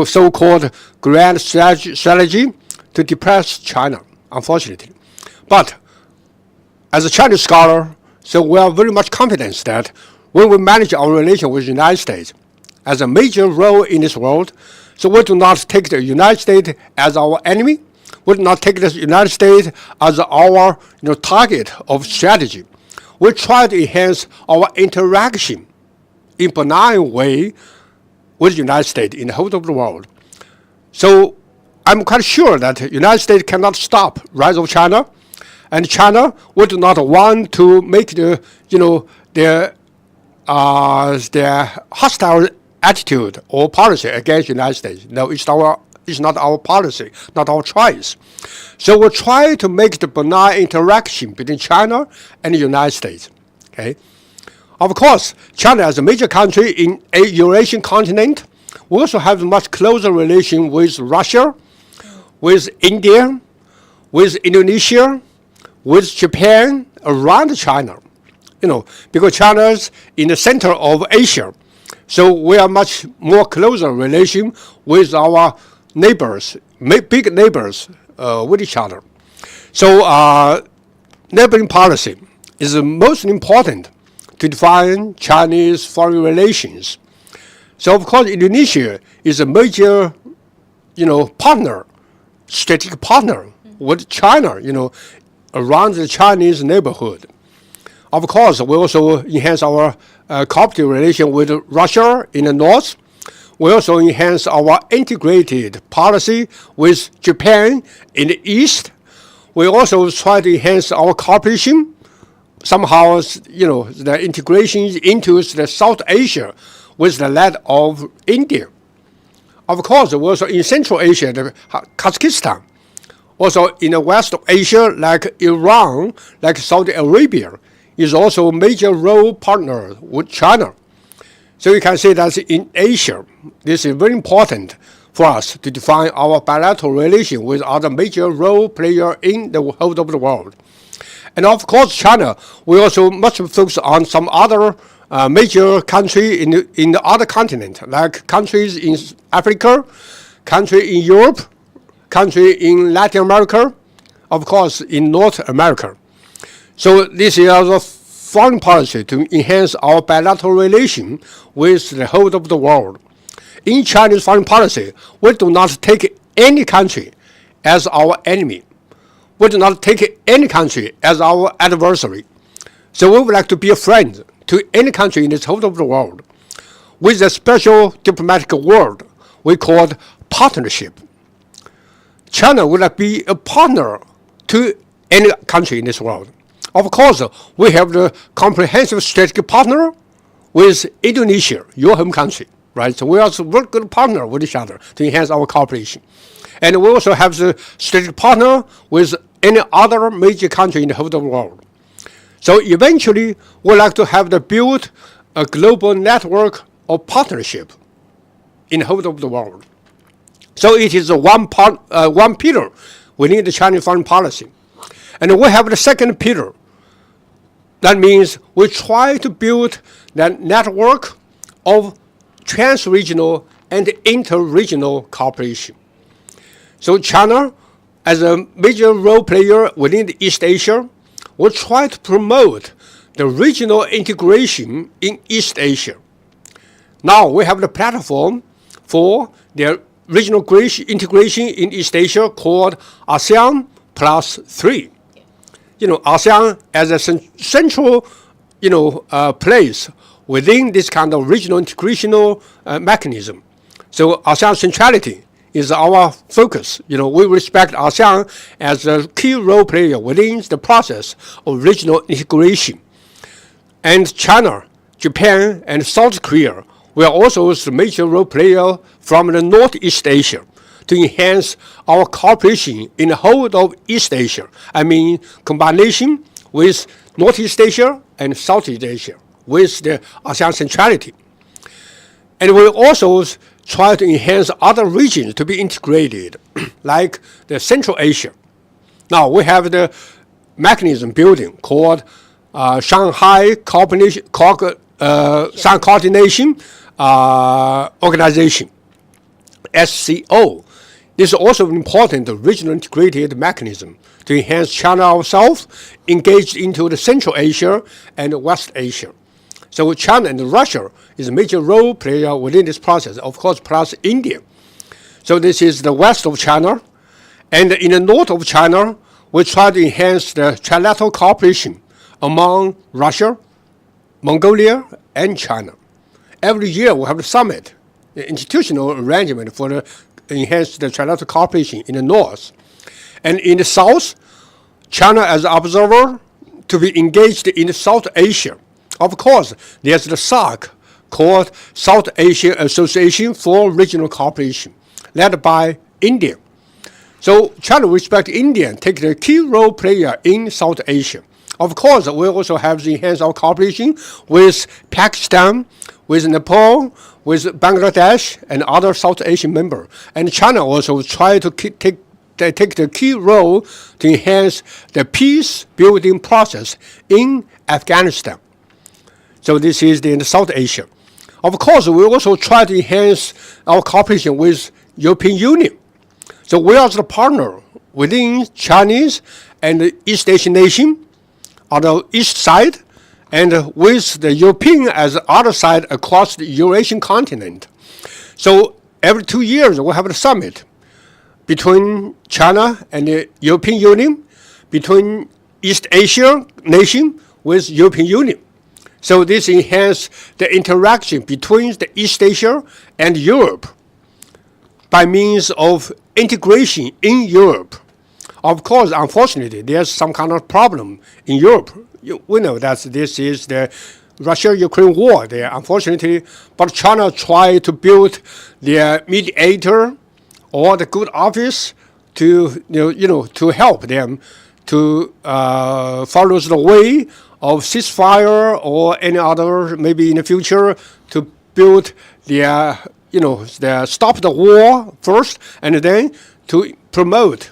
so-called grand strategy to depress China, unfortunately. But as a Chinese scholar, so we are very much confident that when we manage our relation with the United States as a major role in this world, so we do not take the United States as our enemy. We do not take the United States as our target of strategy. We try to enhance our interaction in benign way with the United States in the whole of the world. So I'm quite sure that the United States cannot stop rise of China, and China would not want to make their hostile attitude or policy against the United States. No, it's not our policy, not our choice. So we try to make the benign interaction between China and the United States. Okay. Of course, China as a major country in a Eurasian continent, we also have a much closer relation with Russia, with India, with Indonesia, with Japan, around China. Because China is in the center of Asia. So we are much more closer relation with our neighbors, big neighbors with each other. So neighboring policy is the most important to define Chinese foreign relations. So of course Indonesia is a major, partner, strategic partner with China, around the Chinese neighborhood. Of course, we also enhance our cooperative relation with Russia in the north. We also enhance our integrated policy with Japan in the east. We also try to enhance our cooperation, somehow, the integration into the South Asia with the lead of India. Of course, we also in Central Asia, Kazakhstan, Also in the west of Asia, like Iran, like Saudi Arabia, is also a major role partner with China. So you can say that in Asia, this is very important for us to define our bilateral relation with other major role players in the whole of the world. And of course, China, we also must focus on some other major country in the other continent, like countries in Africa, country in Europe, country in Latin America, of course in North America. So this is our foreign policy to enhance our bilateral relation with the whole of the world. In Chinese foreign policy, we do not take any country as our enemy. We do not take any country as our adversary. So we would like to be a friend to any country in this whole of the world with a special diplomatic word we call partnership. China would like to be a partner to any country in this world. Of course, we have the comprehensive strategic partner with Indonesia, your home country, right? So we also very good partner with each other to enhance our cooperation. And we also have the strategic partner with any other major country in the whole of the world. So eventually, we'd like to have to build a global network of partnership in the whole of the world. So it is one pillar within the Chinese foreign policy. And we have the second pillar. That means we try to build that network of trans-regional and inter-regional cooperation. So China, as a major role player within the East Asia, will try to promote the regional integration in East Asia. Now we have the platform for the regional integration in East Asia called ASEAN Plus 3. ASEAN as a central, place within this kind of regional integrational mechanism. So ASEAN centrality is our focus. We respect ASEAN as a key role player within the process of regional integration. And China, Japan, and South Korea were also the major role player from the Northeast Asia to enhance our cooperation in the whole of East Asia. I mean, combination with Northeast Asia and Southeast Asia with the ASEAN centrality. And we also try to enhance other regions to be integrated, like the Central Asia. Now we have the mechanism building called Shanghai Coordination Organization, SCO. This is also an important regional integrated mechanism to enhance China ourselves engaged into the Central Asia and West Asia. So China and Russia is a major role player within this process, of course, plus India. So this is the west of China. And in the north of China, we try to enhance the trilateral cooperation among Russia, Mongolia, and China. Every year we have a summit, the institutional arrangement for the enhance the trilateral cooperation in the north. And in the south, China as an observer to be engaged in South Asia. Of course, there's the SAARC, called South Asian Association for Regional Cooperation, led by India. So China respects India, take the key role player in South Asia. Of course, we also have to enhance our cooperation with Pakistan, with Nepal, with Bangladesh, and other South Asian members. And China also try to take the key role to enhance the peace-building process in Afghanistan. So this is in South Asia. Of course, we also try to enhance our cooperation with European Union. So we are the partner within Chinese and the East Asian nation on the east side, and with the European as the other side across the Eurasian continent. So every 2 years we have a summit between China and the European Union, between East Asia nation with European Union. So this enhances the interaction between the East Asia and Europe by means of integration in Europe. Of course, unfortunately, there's some kind of problem in Europe. We know that this is the Russia-Ukraine war there, unfortunately, but China tried to build their mediator or the good office to to help them to follow the way of ceasefire or any other, maybe in the future, to build their stop the war first, and then to promote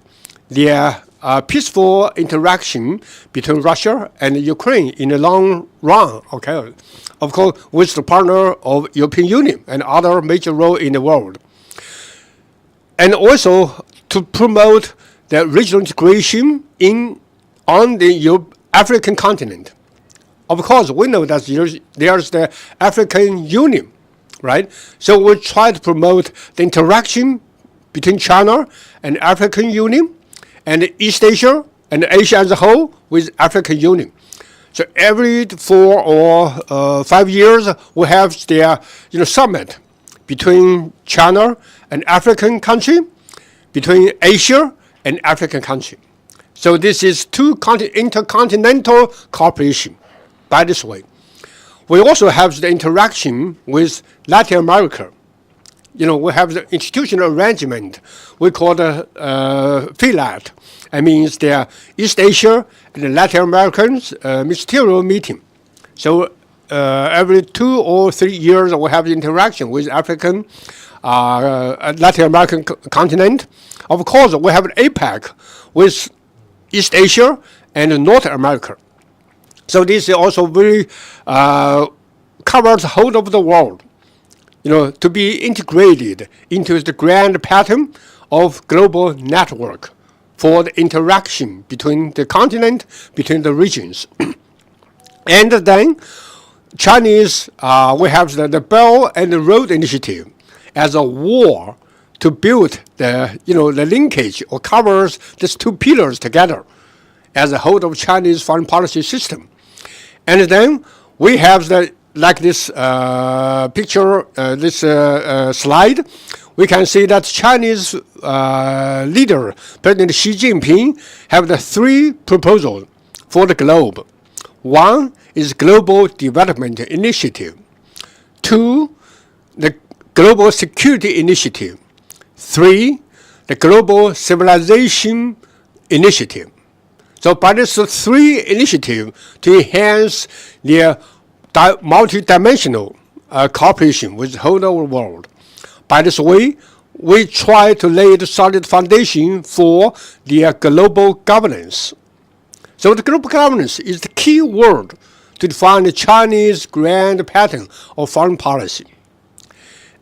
their peaceful interaction between Russia and Ukraine in the long run. Okay, of course, with the partner of European Union and other major role in the world, and also to promote the regional integration on the African continent. Of course, we know that there's the African Union, right? So we try to promote the interaction between China and African Union, and East Asia and Asia as a whole with African Union. So every 4 or 5 years, we have their summit between China and African country, between Asia and African country. So this is intercontinental cooperation by this way. We also have the interaction with Latin America. We have the institutional arrangement we call the FILAT. It means the East Asia and the Latin Americans ministerial meeting. So every 2 or 3 years we have interaction with African, Latin American continent. Of course, we have an APEC with East Asia and North America. So this is also very covers the whole of the world, to be integrated into the grand pattern of global network for the interaction between the continent, between the regions. And then Chinese, we have the Belt and the Road Initiative as a war to build the linkage or covers these two pillars together as a whole of Chinese foreign policy system. And then we have this picture, this slide. We can see that Chinese leader, President Xi Jinping, have the 3 proposals for the globe. 1 is Global Development Initiative. 2, the Global Security Initiative. 3, the Global Civilization Initiative. So by these 3 initiatives to enhance their multidimensional cooperation with the whole of the world. By this way, we try to lay the solid foundation for their global governance. So the global governance is the key word to define the Chinese grand pattern of foreign policy.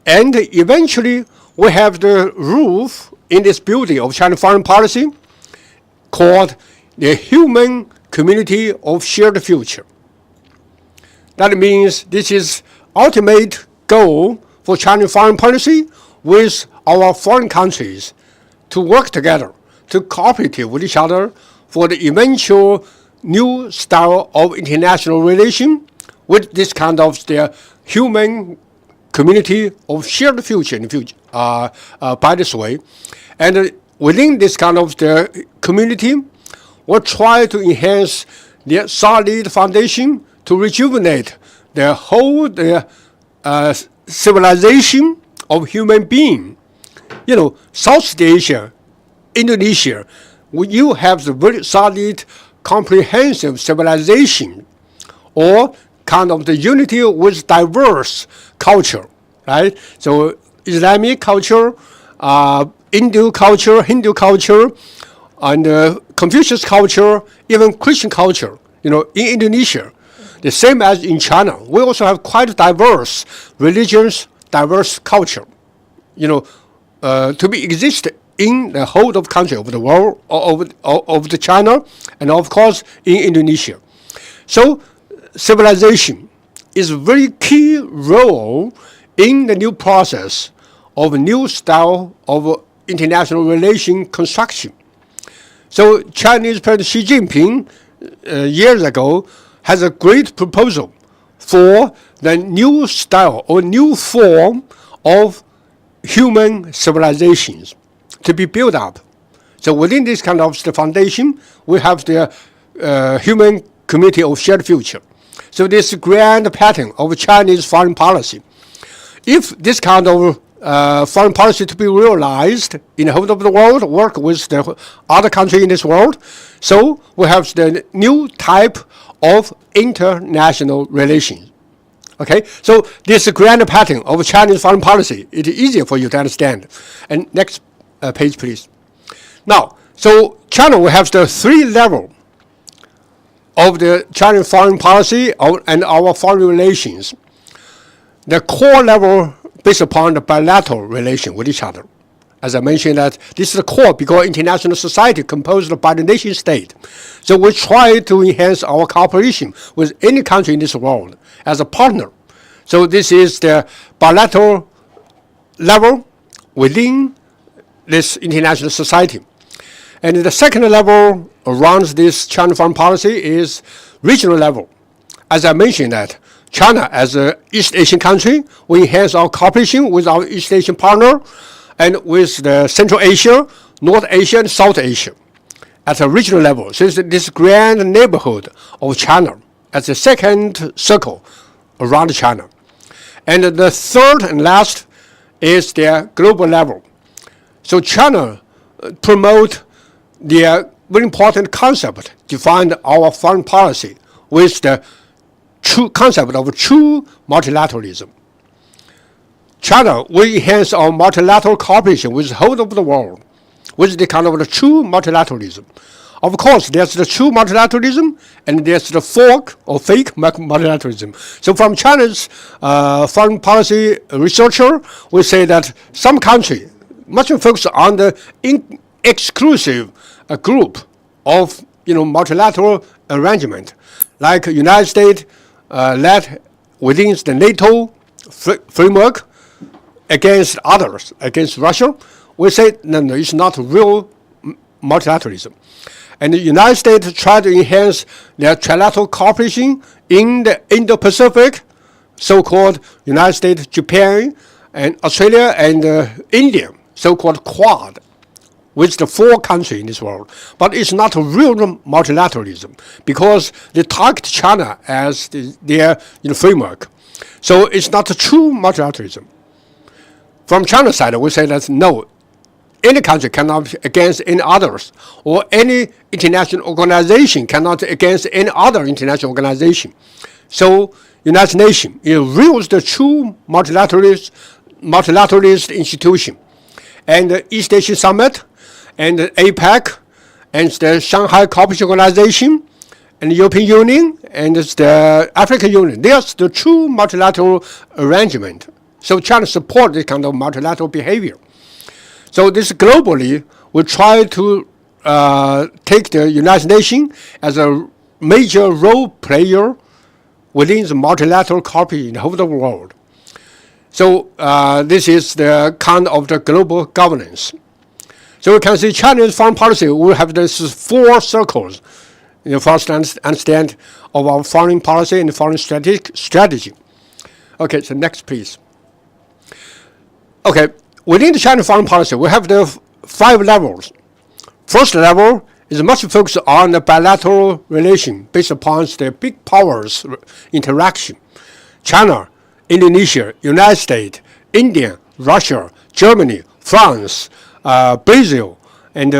And eventually, we have the roof in this building of China foreign policy called the Human Community of Shared Future. That means this is ultimate goal for Chinese foreign policy with our foreign countries to work together, to cooperate with each other for the eventual new style of international relation with this kind of the human community of shared future in the future, by this way. And within this kind of the community, we'll try to enhance the solid foundation to rejuvenate the whole civilization of human being. Southeast Asia, Indonesia, you have the very solid, comprehensive civilization, or kind of the unity with diverse culture, right? So Islamic culture, Hindu culture, and Confucius culture, even Christian culture, in Indonesia. The same as in China. We also have quite diverse religions, diverse culture, to be exist in the whole of country of the world, of the China, and of course in Indonesia. So civilization is a very key role in the new process of a new style of international relation construction. So Chinese President Xi Jinping years ago has a great proposal for the new style or new form of human civilizations to be built up. So within this kind of the foundation, we have the human community of shared future. So this grand pattern of Chinese foreign policy. If this kind of foreign policy to be realized in the whole of the world, work with the other countries in this world. So we have the new type of international relations. Okay, so this grand pattern of Chinese foreign policy, it is easier for you to understand. And next page, please. Now, so China will have the 3 levels of the Chinese foreign policy and our foreign relations. The core level based upon the bilateral relation with each other. As I mentioned, that this is the core because international society composed by the nation state. So we try to enhance our cooperation with any country in this world as a partner. So this is the bilateral level within this international society. And the second level around this China foreign policy is regional level. As I mentioned that China as an East Asian country, we enhance our cooperation with our East Asian partner and with the Central Asia, North Asia, and South Asia at a regional level. So it's this grand neighborhood of China as the second circle around China. And the third and last is the global level. So China promote the very important concept defined our foreign policy with the true concept of true multilateralism. China will enhance our multilateral cooperation with the whole of the world with the kind of the true multilateralism. Of course, there's the true multilateralism and there's the fork or fake multilateralism. So from China's foreign policy researcher, we say that some country much focused on the exclusive group of multilateral arrangement, like United States led within the NATO framework against others, against Russia. We say no, it's not real multilateralism. And the United States tried to enhance their trilateral cooperation in the Indo-Pacific, so-called United States, Japan, and Australia, and India, so-called Quad, with the 4 countries in this world. But it's not a real multilateralism because they target China as their framework. So it's not a true multilateralism. From China's side, we say that no, any country cannot be against any others, or any international organization cannot against any other international organization. So United Nations, it rules the true multilateralist institution. And the East Asian Summit, and the APEC, and the Shanghai Cooperation Organization, and the European Union, and the African Union. There's the true multilateral arrangement. So China supports this kind of multilateral behavior. So this globally, we try to take the United Nations as a major role player within the multilateral cooperation in the whole of the world. So this is the kind of the global governance. So we can see China's foreign policy will have these 4 circles for us to understand of our foreign policy and foreign strategy. Okay, so next please. Okay, within the China foreign policy, we have the 5 levels. First level is much focused on the bilateral relation based upon the big powers interaction. China, Indonesia, United States, India, Russia, Germany, France, Brazil, and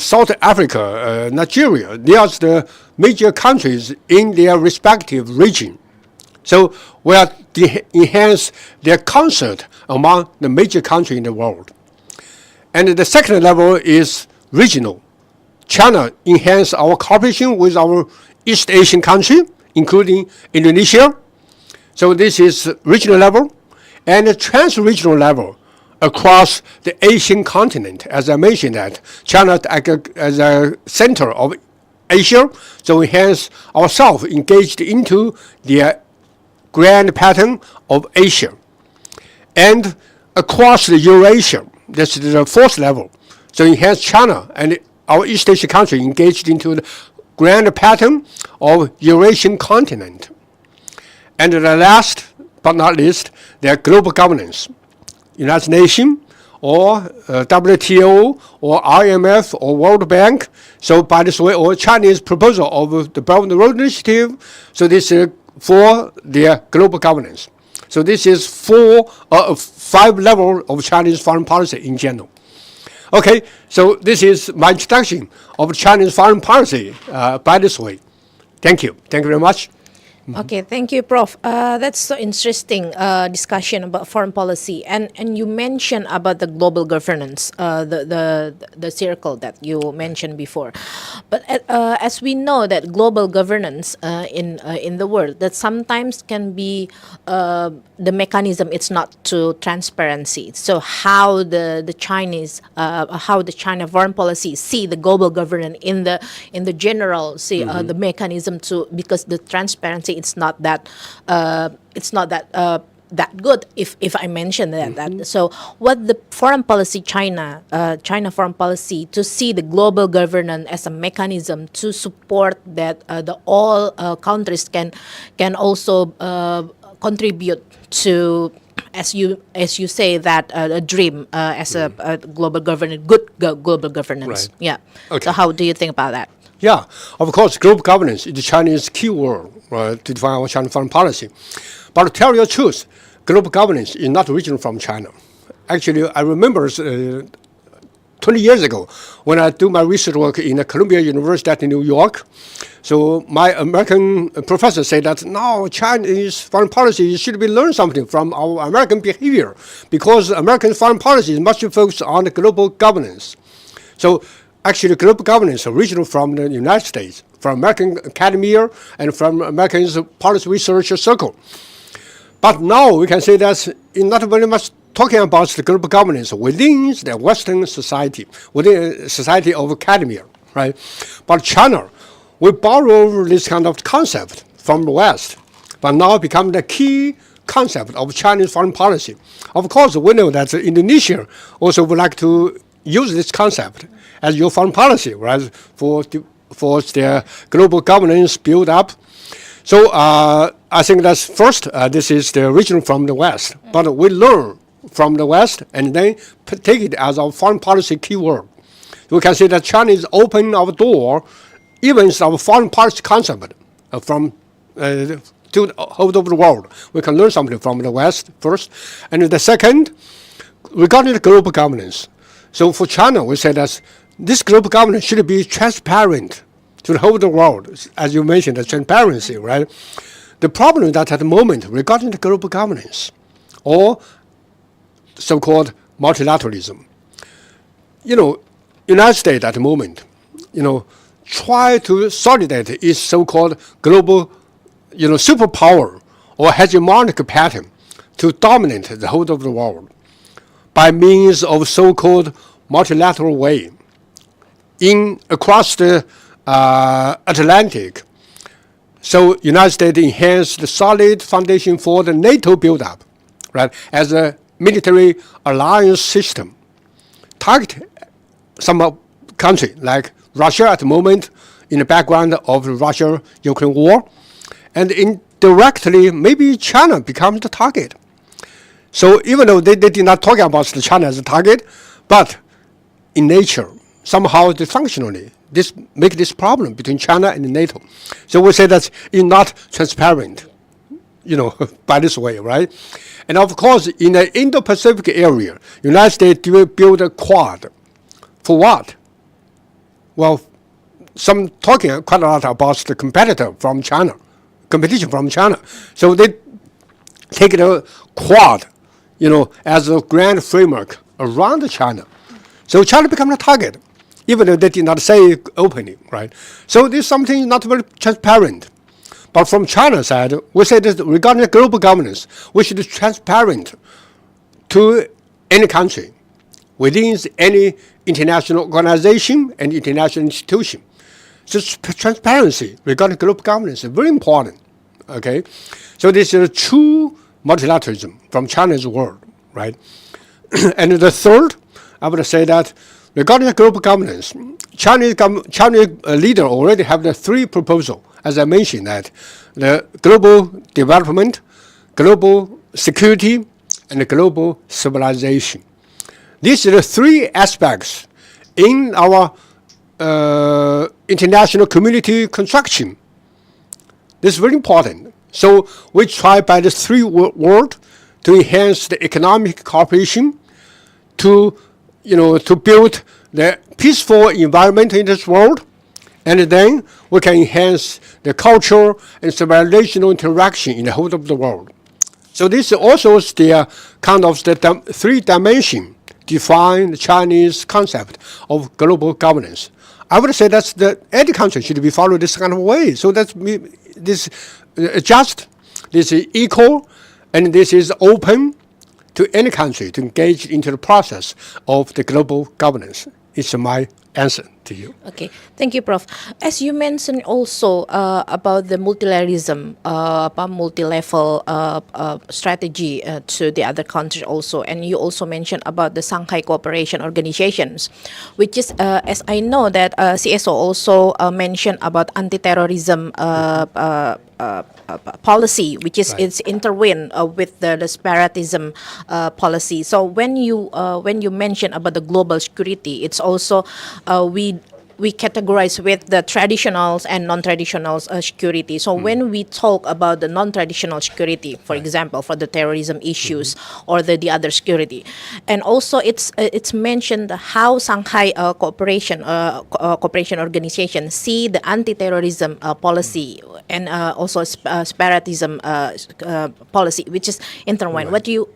South Africa, Nigeria. They are the major countries in their respective region. So we are to enhance their concert among the major countries in the world. And the second level is regional. China enhance our cooperation with our East Asian country, including Indonesia. So this is regional level. And the trans-regional level across the Asian continent. As I mentioned that, China as a center of Asia, so we hence ourselves engaged into the grand pattern of Asia. And across the Eurasia, this is the 4th level. So hence China and our East Asian country engaged into the grand pattern of Eurasian continent. And the last but not least, the global governance. United Nations or WTO or IMF or World Bank. So by this way, or Chinese proposal of the Belt and Road Initiative. So this is for their global governance. So this is 5 level of Chinese foreign policy in general. Okay, so this is my introduction of Chinese foreign policy by this way. Thank you. Thank you very much. Okay, thank you, Prof. That's so interesting discussion about foreign policy, and you mentioned about the global governance, the circle that you mentioned before. But as we know that global governance in the world, that sometimes can be the mechanism. It's not to transparency. So how the China foreign policy see the global governance in the general the mechanism to, because the transparency, it's not that that good, if I mention that. So what the foreign policy China foreign policy to see the global governance as a mechanism to support that the all countries can also contribute to, as you say, that a dream as a global governance, good global governance. Right. Yeah. Okay. So how do you think about that? Yeah, of course, global governance is the Chinese keyword to define our Chinese foreign policy. But to tell you the truth, global governance is not original from China. Actually, I remember 20 years ago when I do my research work in Columbia University in New York. So my American professor said that now Chinese foreign policy should be learn something from our American behavior, because American foreign policy is much focused on the global governance. So actually, global governance is original from the United States, from American academia and from American policy research circle. But now we can say that it's not very much talking about the global governance within the Western society, within the society of academia, right? But China, we borrow this kind of concept from the West, but now become the key concept of Chinese foreign policy. Of course, we know that Indonesia also would like to use this concept as your foreign policy, right, for their global governance build up. So I think that's first, this is the original from the West, but we learn from the West and then take it as our foreign policy keyword. We can say that China is opening our door, even our foreign policy concept from to the whole of the world. We can learn something from the West first, and the second, regarding the global governance. So for China, we say that this global governance should be transparent to the whole of the world, as you mentioned, the transparency, right? The problem is that at the moment, regarding the global governance, or so-called multilateralism, United States at the moment, try to solidate its so-called global, superpower or hegemonic pattern to dominate the whole of the world by means of so-called multilateral way across the Atlantic. So United States enhanced the solid foundation for the NATO build-up, right, as a military alliance system. Target some country like Russia at the moment in the background of the Russia-Ukraine war, and indirectly maybe China becomes the target. So even though they did not talk about China as a target, but in nature, somehow functionally, this make this problem between China and NATO. So we say that it's not transparent, by this way, right? And of course, in the Indo-Pacific area, United States will build a Quad. For what? Well, some talking quite a lot about the competition from China. So they take the Quad, as a grand framework around China. So China becomes a target, even though they did not say openly, right? So this is something not very transparent. But from China's side, we say that regarding global governance, we should be transparent to any country within any international organization and international institution. So transparency regarding global governance is very important, okay? So this is a true multilateralism from China's world, right? And the third, I would say that regarding global governance, Chinese leader already have the 3 proposals, as I mentioned, that the global development, global security, and the global civilization. These are the 3 aspects in our international community construction. This is very important. So we try by the three world to enhance the economic cooperation, to build the peaceful environment in this world, and then we can enhance the cultural and civilizational interaction in the whole of the world. So this is also the kind of the three dimension define the Chinese concept of global governance. I would say that's any country should be followed this kind of way. So that's this just, this is equal, and this is open to any country to engage into the process of the global governance. It's my answer to you. Okay, thank you, Prof. As you mentioned also about the multilateralism, about multi-level strategy to the other countries also, and you also mentioned about the Shanghai Cooperation Organizations, which is, as I know that CSO also mentioned about anti-terrorism policy, which is it's intertwined with the separatism policy. So when you mention about the global security, it's also we categorize with the traditionals and non-traditional security. So when we talk about the non-traditional security, for example, for the terrorism issues or the other security, and also it's mentioned how Shanghai Cooperation Organization see the anti-terrorism policy and also separatism policy, which is intertwined. What you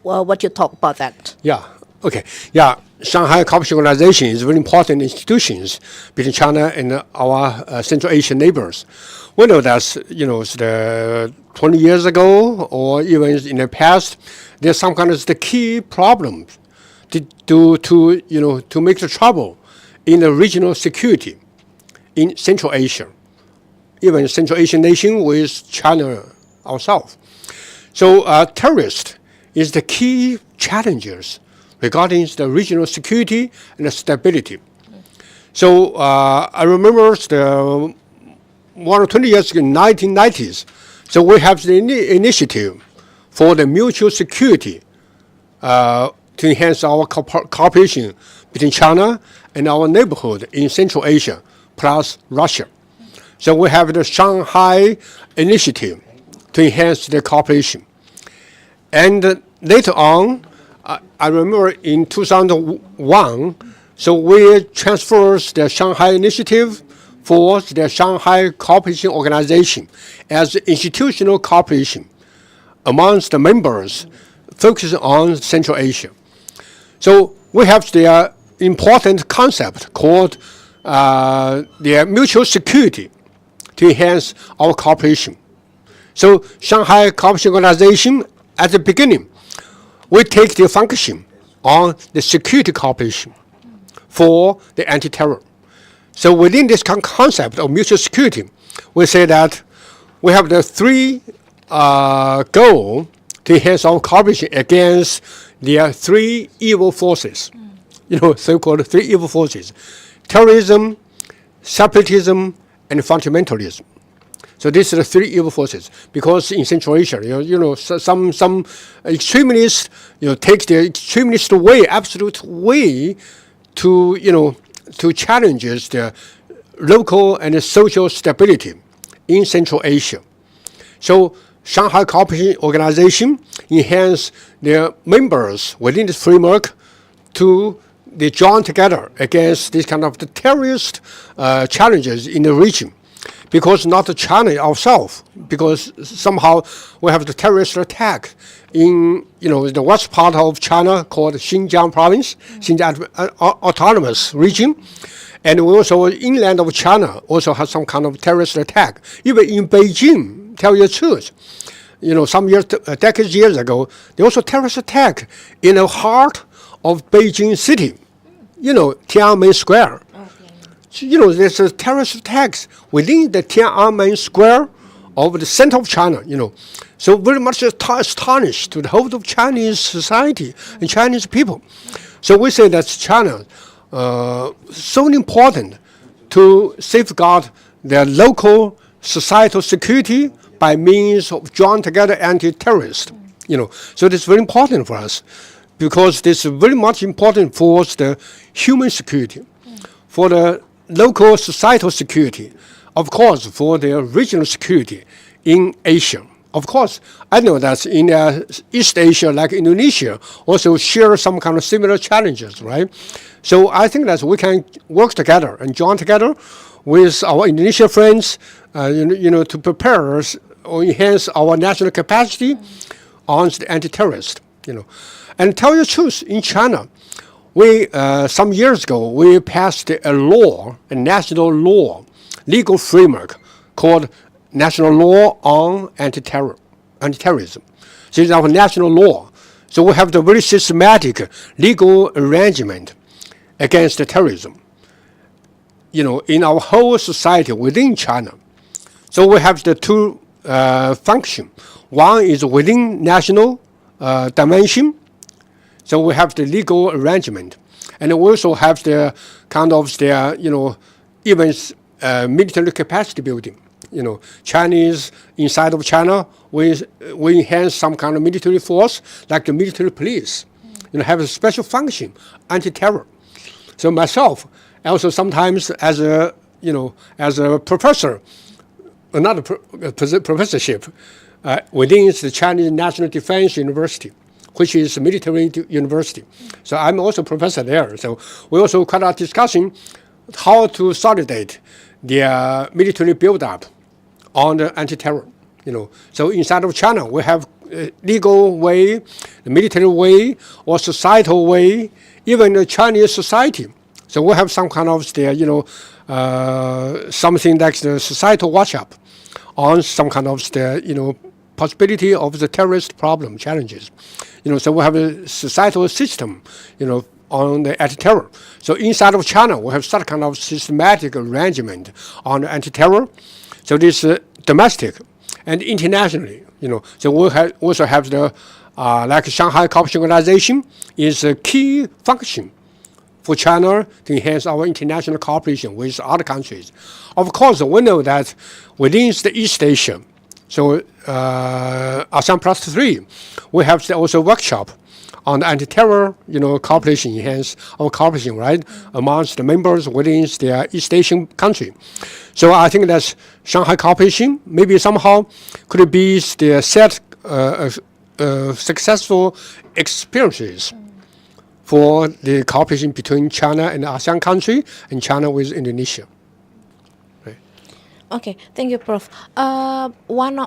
talk about that? Yeah. Okay. Yeah. Shanghai Cooperation Organization is a very important institutions between China and our Central Asian neighbors. We know that, the 20 years ago or even in the past, there's some kind of the key problems to make the trouble in the regional security in Central Asia, even Central Asian nation with China ourselves. So terrorist is the key challenges regarding the regional security and the stability. So I remember 1 or 20 years ago, in the 1990s, so we have the initiative for the mutual security to enhance our cooperation between China and our neighborhood in Central Asia, plus Russia. So we have the Shanghai Initiative to enhance the cooperation. And later on, I remember in 2001, so we transferred the Shanghai Initiative for the Shanghai Cooperation Organization as institutional cooperation amongst the members focused on Central Asia. So we have the important concept called the mutual security to enhance our cooperation. So Shanghai Cooperation Organization, at the beginning, we take the function on the security cooperation for the anti-terror. So within this concept of mutual security, we say that we have the three goals to enhance our cooperation against the three evil forces, so-called three evil forces: terrorism, separatism, and fundamentalism. So these are the three evil forces. Because in Central Asia, some extremists, take the extremist way, absolute way, to challenge the local and social stability in Central Asia. So Shanghai Cooperation Organization enhance their members within this framework to they join together against this kind of the terrorist challenges in the region. Because not China ourselves, because somehow we have the terrorist attack in the west part of China called Xinjiang province, Xinjiang autonomous region, and we also inland of China also has some kind of terrorist attack. Even in Beijing, tell you the truth, some decades ago, there was a terrorist attack in the heart of Beijing city, Tiananmen Square. So, there's a terrorist attacks within the Tiananmen Square of the center of China, So very much astonished to the whole of Chinese society and Chinese people. So we say that China so important to safeguard their local societal security by means of join together anti-terrorist, So this is very important for us because this is very much important for the human security, for the local societal security, of course, for the regional security in Asia. Of course, I know that in East Asia, like Indonesia, also share some kind of similar challenges, right? So I think that we can work together and join together with our Indonesian friends, to prepare us or enhance our national capacity on the anti-terrorist, And tell you the truth, in China, we some years ago we passed a law, a national law, legal framework called National Law on Anti-terrorism. So it's our national law. So we have the very systematic legal arrangement against terrorism, in our whole society within China. So we have the two functions. One is within national dimension. So we have the legal arrangement. And we also have the kind of even military capacity building. Chinese, inside of China, we enhance some kind of military force, like the military police, have a special function, anti-terror. So myself, also sometimes as a professor, another professorship within the Chinese National Defense University, which is a military university. So I'm also a professor there. So we also quite a discussion how to consolidate the military build-up on the anti-terror. So inside of China, we have a legal way, the military way, or societal way, even the Chinese society. So we have some kind of something like the societal watch-up on some kind of possibility of the terrorist problem challenges. So we have a societal system, on the anti-terror. So inside of China, we have such kind of systematic arrangement on anti-terror. So this domestic and internationally, So we also have the like Shanghai Cooperation Organization is a key function for China to enhance our international cooperation with other countries. Of course, we know that within the East Asia, so ASEAN Plus 3, we have also workshop on the anti-terror, cooperation, enhance our cooperation, right, amongst the members within the East Asian country. So I think that Shanghai cooperation maybe somehow could be the set successful experiences for the cooperation between China and the ASEAN country and China with Indonesia. Okay, thank you, Prof. One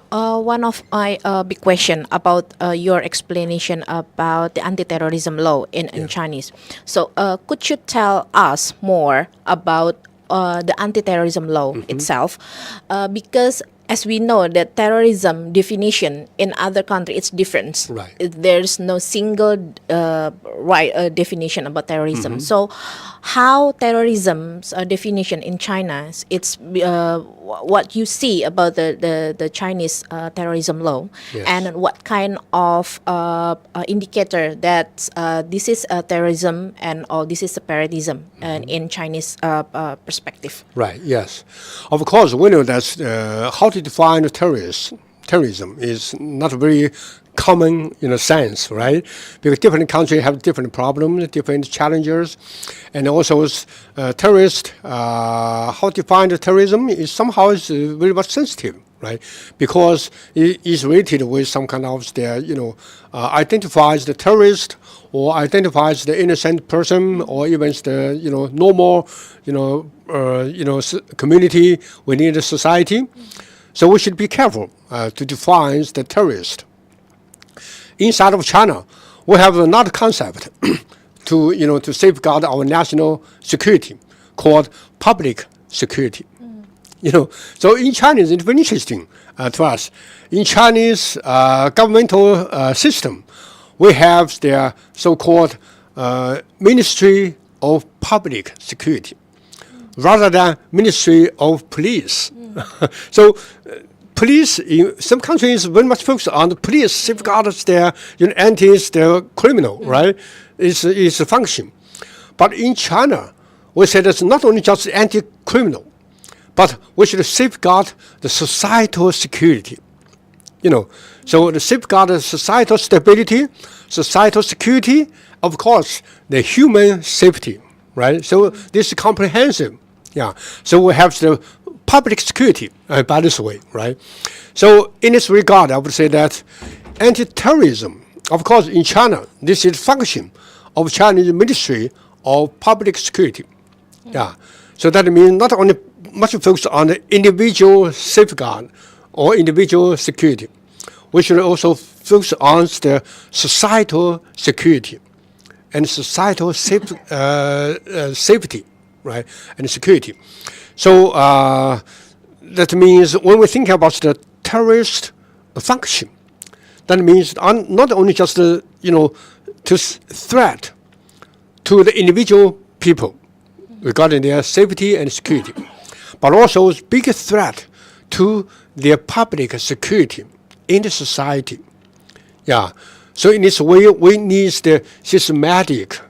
of my big question about your explanation about the anti-terrorism law in Chinese. So, could you tell us more about the anti-terrorism law itself? Because as we know, that terrorism definition in other countries it's different. Right. There's no single definition about terrorism. So, how terrorism's definition in China? It's what you see about the Chinese terrorism law, and what kind of indicator that this is terrorism and or this is separatism in Chinese perspective. Right. Yes, of course we know that how to define terrorism is not very common in a sense, right? Because different countries have different problems, different challenges, and also terrorist. How to define terrorism is somehow very much sensitive, right? Because it is related with some kind of identifies the terrorist or identifies the innocent person or even the normal community within the society. So we should be careful to define the terrorist. Inside of China, we have another concept to safeguard our national security called public security. So in Chinese, it's very interesting to us. In Chinese governmental system, we have their so-called Ministry of Public Security, rather than Ministry of Police. So police in some countries very much focus on the police safeguards their entities, their criminal, right? It's a function. But in China, we say that's not only just anti-criminal, but we should safeguard the societal security. So the safeguard the societal stability, societal security, of course, the human safety, right? So this is comprehensive. Yeah. So we have the public security, by this way, right? So in this regard, I would say that anti-terrorism, of course, in China, this is function of Chinese Ministry of Public Security. Yeah. So that means not only much focus on the individual safeguard or individual security, we should also focus on the societal security and societal safety, right, and security. So that means when we think about the terrorist function, that means not only just to threat to the individual people regarding their safety and security, but also a big threat to their public security in the society. Yeah. So in this way, we need the systematic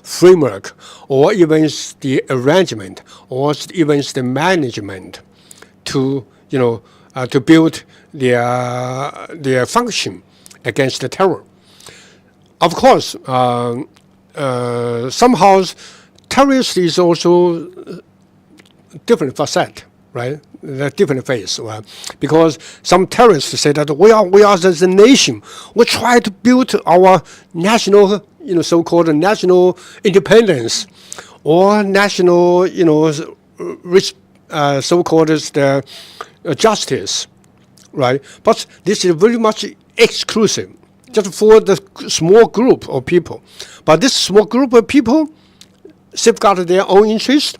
framework, or even the arrangement, or even the management to to build their function against the terror. Of course, somehow terrorist is also different facet, right? A different phase, right? Because some terrorists say that we are as a nation, we try to build our national, so-called national independence, or national, so-called the justice, right? But this is very much exclusive, just for the small group of people. But this small group of people safeguard their own interest,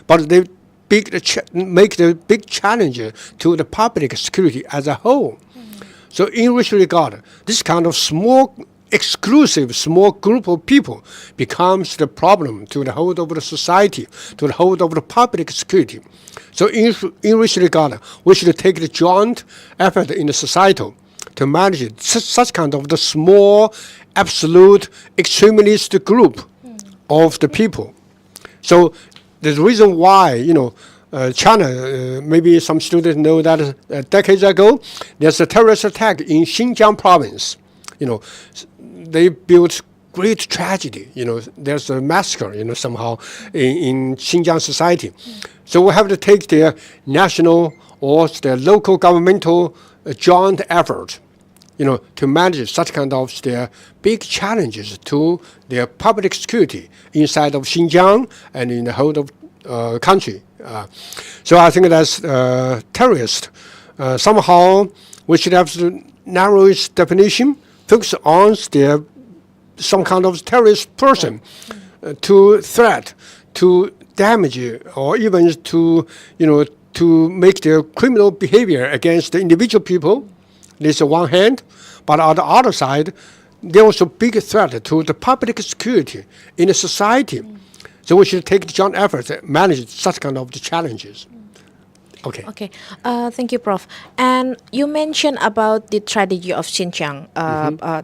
but they make the big challenge to the public security as a whole. So in which regard, this kind of exclusive small group of people becomes the problem to the whole of the society, to the whole of the public security. So in which regard, we should take the joint effort in the society to manage such kind of the small, absolute extremist group of the people. So the reason why, China, maybe some students know that decades ago, there's a terrorist attack in Xinjiang province. They built great tragedy. There's a massacre, somehow in Xinjiang society. So we have to take their national or the local governmental joint effort, to manage such kind of their big challenges to their public security inside of Xinjiang and in the whole of country. So I think that's terrorist. Somehow we should have to narrow its definition, focus on some kind of terrorist person to threat, to damage, or even to make their criminal behavior against the individual people. This is one hand, but on the other side, there was a big threat to the public security in the society. So we should take the joint effort to manage such kind of the challenges. Okay. Okay. Thank you, Prof. And you mentioned about the strategy of Xinjiang,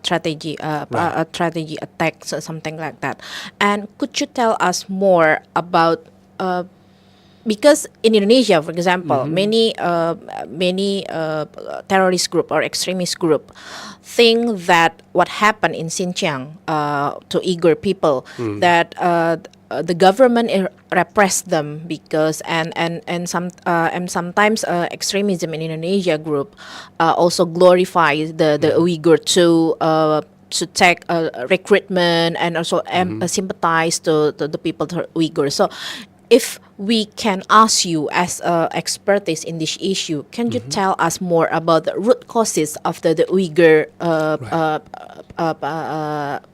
strategy attacks or something like that. And could you tell us more about? Because in Indonesia, for example, many terrorist group or extremist group think that what happened in Xinjiang to Uyghur people, that the government repressed them because and sometimes extremism in Indonesia group also glorifies the Uyghur to take recruitment and also sympathize to the people to Uyghur. So if we can ask you as expertise in this issue, can you tell us more about the root causes of the Uyghur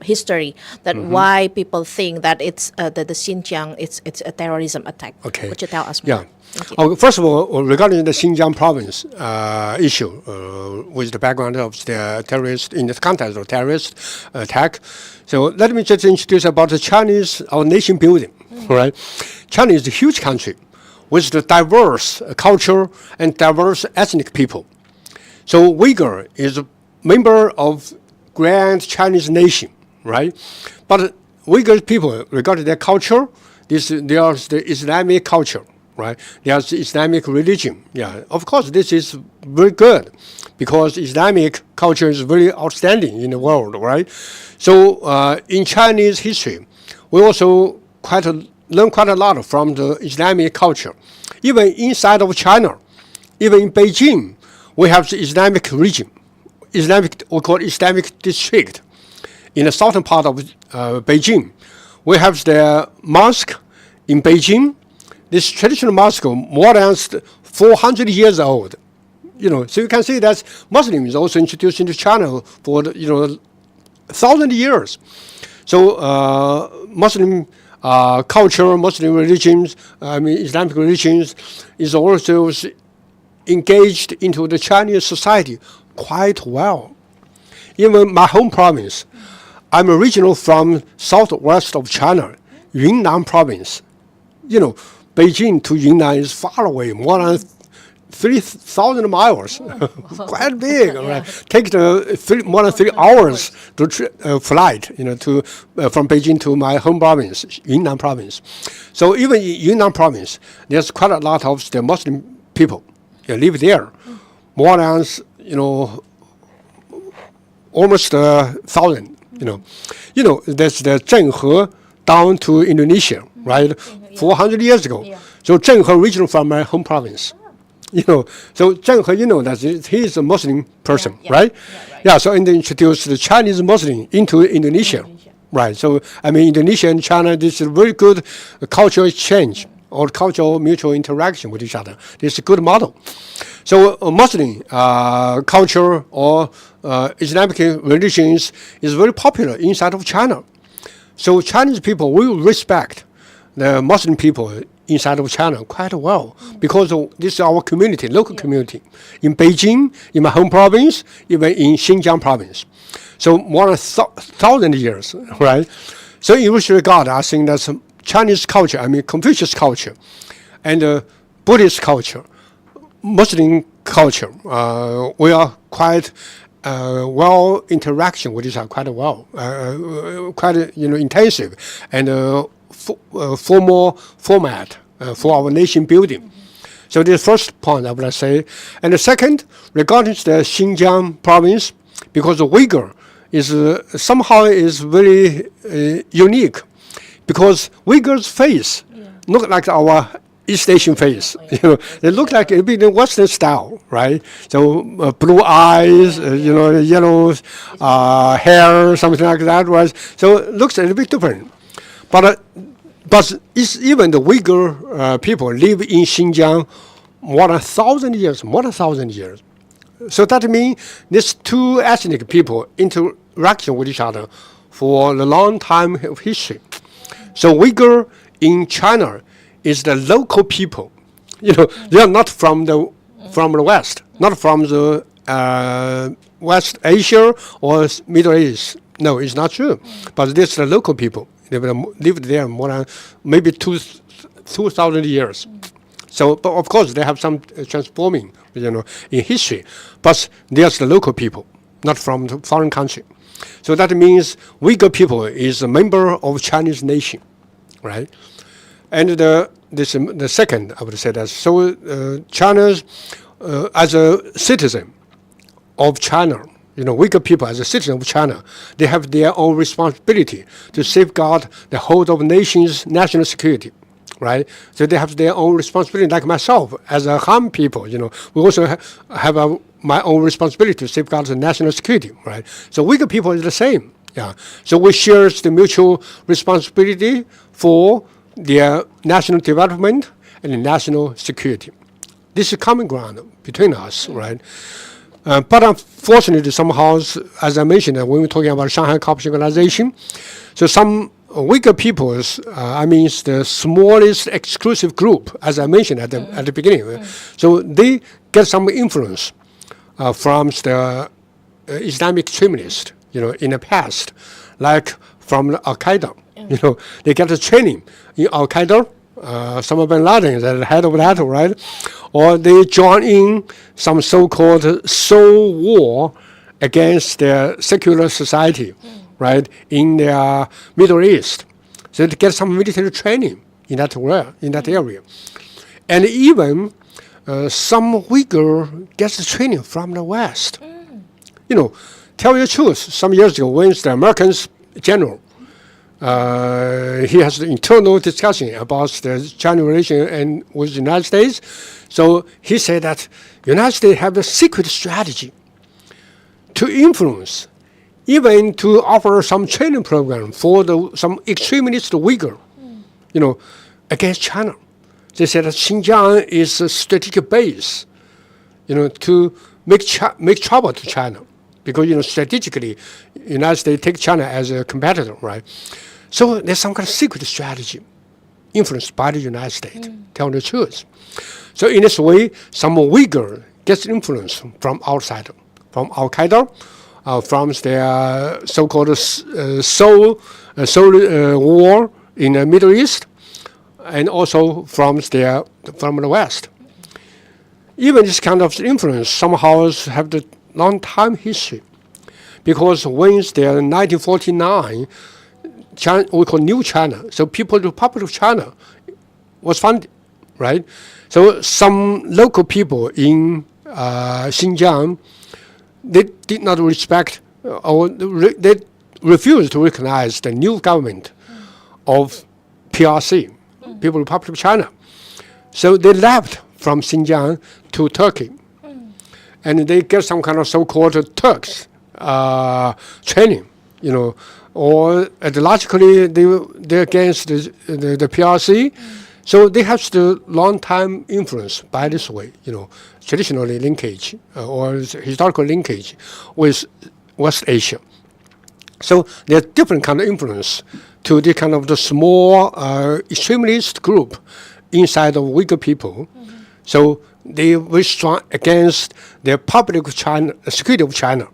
history, that why people think that it's the Xinjiang it's a terrorism attack? Okay. Could you tell us more? Yeah. First of all, regarding the Xinjiang province issue, with the background of the terrorist, in the context of terrorist attack, so let me just introduce about our nation building. Right, China is a huge country with the diverse culture and diverse ethnic people. So Uyghur is a member of grand Chinese nation, right? But Uyghur people, regarding their culture, there's the Islamic culture, right? There's Islamic religion. Yeah, of course, this is very good because Islamic culture is very outstanding in the world, right? So in Chinese history, we also learn quite a lot from the Islamic culture. Even inside of China, even in Beijing, we have the Islamic region, we call Islamic district. In the southern part of Beijing, we have the mosque in Beijing. This traditional mosque, more than 400 years old. So you can see that Muslims also introduced into China for 1,000 years. So Muslim culture, Muslim religions, Islamic religions is also engaged into the Chinese society quite well. Even my home province, I'm original from southwest of China, Yunnan province. Beijing to Yunnan is far away, more than 3,000 miles, quite big. Right? Take more than 3 hours to flight, from Beijing to my home province, Yunnan province. So even in Yunnan province, there's quite a lot of the Muslim people live there, more than almost 1,000. That's the Zhenghe down to Indonesia, right? 400 years ago. So Zhenghe region from my home province. So Zhenghe, that he is a Muslim person, right? So and they introduced the Chinese Muslim into Indonesia, right? So Indonesia and China, this is a very good cultural exchange or cultural mutual interaction with each other. This is a good model. So Muslim culture or Islamic religions is very popular inside of China. So Chinese people will respect the Muslim people inside of China quite well because this is our community, local community. In Beijing, in my home province, even in Xinjiang province. So more than 1,000 years, right? So in this regard, I think that Chinese culture, Confucius culture, and Buddhist culture, Muslim culture, we are quite well interaction with each other quite well, quite intensive and formal format for our nation building. So this is the first point I would say. And the second, regarding the Xinjiang province, because the Uyghur is somehow is very unique, because Uyghurs' face look like our East Asian face. They look like a bit Western style, right? So blue eyes, yellow hair, something like that, right? So it looks a little bit different. But it's even the Uyghur people live in Xinjiang more than 1,000 years. So that means these two ethnic people interaction with each other for a long time of history. So Uyghur in China is the local people. They are not from the West, not from the West Asia or Middle East. No, it's not true. But this is the local people. They lived there more than maybe 2,000 years. So, but of course, they have some transforming, in history. But there's the local people, not from the foreign country. So that means Uyghur people is a member of Chinese nation, right? And the second, I would say that, so China's, as a citizen of China, Uyghur people as a citizen of China, they have their own responsibility to safeguard the whole of the nation's national security, right? So they have their own responsibility, like myself, as a Han people, we also have my own responsibility to safeguard the national security, right? So Uyghur people is the same, So we share the mutual responsibility for their national development and national security. This is common ground between us, right? But unfortunately, somehow, as I mentioned, when we're talking about Shanghai Cooperation Organization, so some Uyghur peoples, it's the smallest exclusive group, as I mentioned at the beginning. So they get some influence from the Islamic extremists, in the past, like from Al-Qaeda. They get the training in Al-Qaeda. Osama bin Laden is at the head of that, right? Or they join in some so-called soul war against the secular society, right, in the Middle East. So they get some military training in that area. And even some Uyghur gets training from the West. Tell you the truth, some years ago, when the American general He has the internal discussion about the China relation and with the United States. So he said that the United States have a secret strategy to influence, even to offer some training program for some extremist Uyghur, against China. They said that Xinjiang is a strategic base, to make trouble to China, because strategically, the United States take China as a competitor, right? So there's some kind of secret strategy influenced by the United States, telling the truth. So in this way, some Uyghur gets influence from outside, from Al Qaeda, from their so-called Seoul war in the Middle East, and also from the West. Even this kind of influence somehow have the long time history, because when there 1949, China, we call New China, so People's Republic of China was founded, right? So some local people in Xinjiang, they did not respect, or they refused to recognize the new government of PRC, People's Republic of China. So they left from Xinjiang to Turkey, and they get some kind of so-called Turks training, or logically they're against the PRC. So they have the long-time influence by this way, traditionally linkage or historical linkage with West Asia. So there's different kind of influence to the kind of the small extremist group inside of Uyghur people. So they were strong against the public of China, security of China,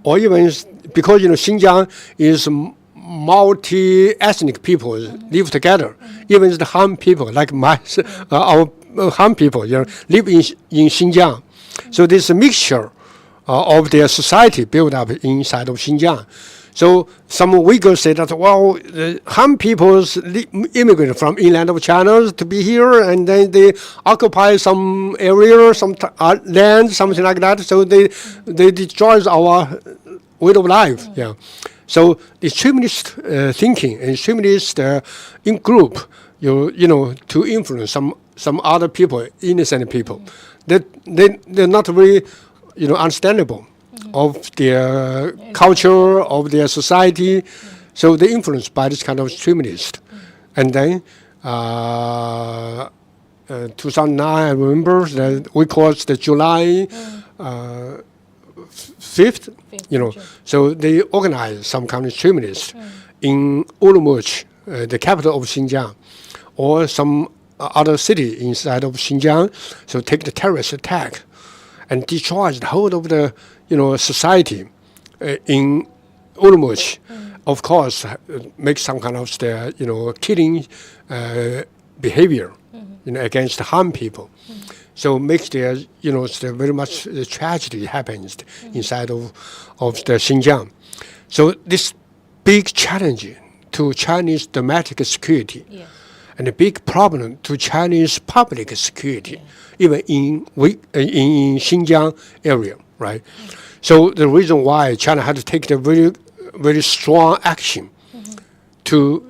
or even because Xinjiang is multi-ethnic people live together. Even the Han people, like our Han people, live in Xinjiang. So there's a mixture of their society built up inside of Xinjiang. So some Uyghurs say that, well, the Han peoples immigrated from inland of China to be here, and then they occupy some area, some land, something like that. So they destroy our way of life. Yeah. So extremist thinking and extremist in group, to influence some other people, innocent people, they're not very, understandable of their culture, of their society. So they're influenced by this kind of extremist. And then 2009, I remember that we call it the July 5th, so they organized some kind of extremists in Urumqi, the capital of Xinjiang, or some other city inside of Xinjiang, so take the terrorist attack and destroy the whole of the society in Urumqi. Of course, make some kind of the killing behavior against the Han people. So makes there very much tragedy happens inside of the Xinjiang. So this big challenge to Chinese domestic security, and a big problem to Chinese public security, even in Xinjiang area, right? So the reason why China had to take the very, very strong action to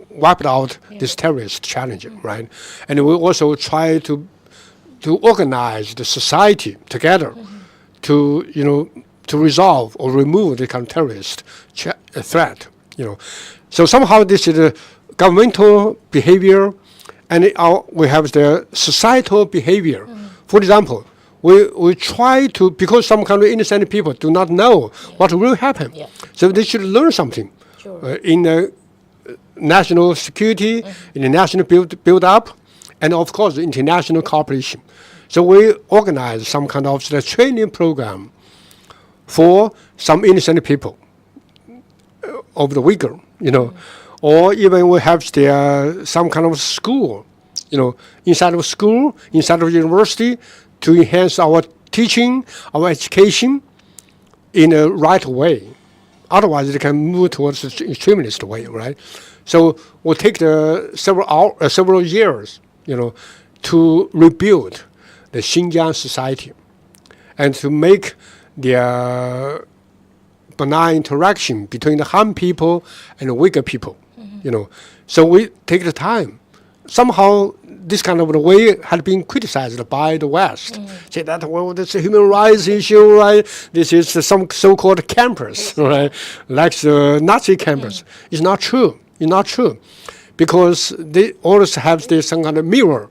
wipe out this terrorist challenge, right? And we also try to organize the society together to resolve or remove the kind of terrorist threat, So somehow this is a governmental behavior, and we have the societal behavior. For example, we try to, because some kind of innocent people do not know what will happen, so they should learn something in the national security, in the national build up, and of course international cooperation. So we organize some kind of the training program for some innocent people of the Uyghur, or even we have some kind of school, inside of school, inside of university, to enhance our teaching, our education in a right way. Otherwise, they can move towards the extremist way, right? So we'll take several years, to rebuild the Xinjiang society and to make their benign interaction between the Han people and the Uyghur people. So we take the time. Somehow this kind of way had been criticized by the West. Say that, well, this is a human rights issue, right? This is some so-called campus, right? Like the Nazi campus. It's not true. It's not true. Because they always have this some kind of mirror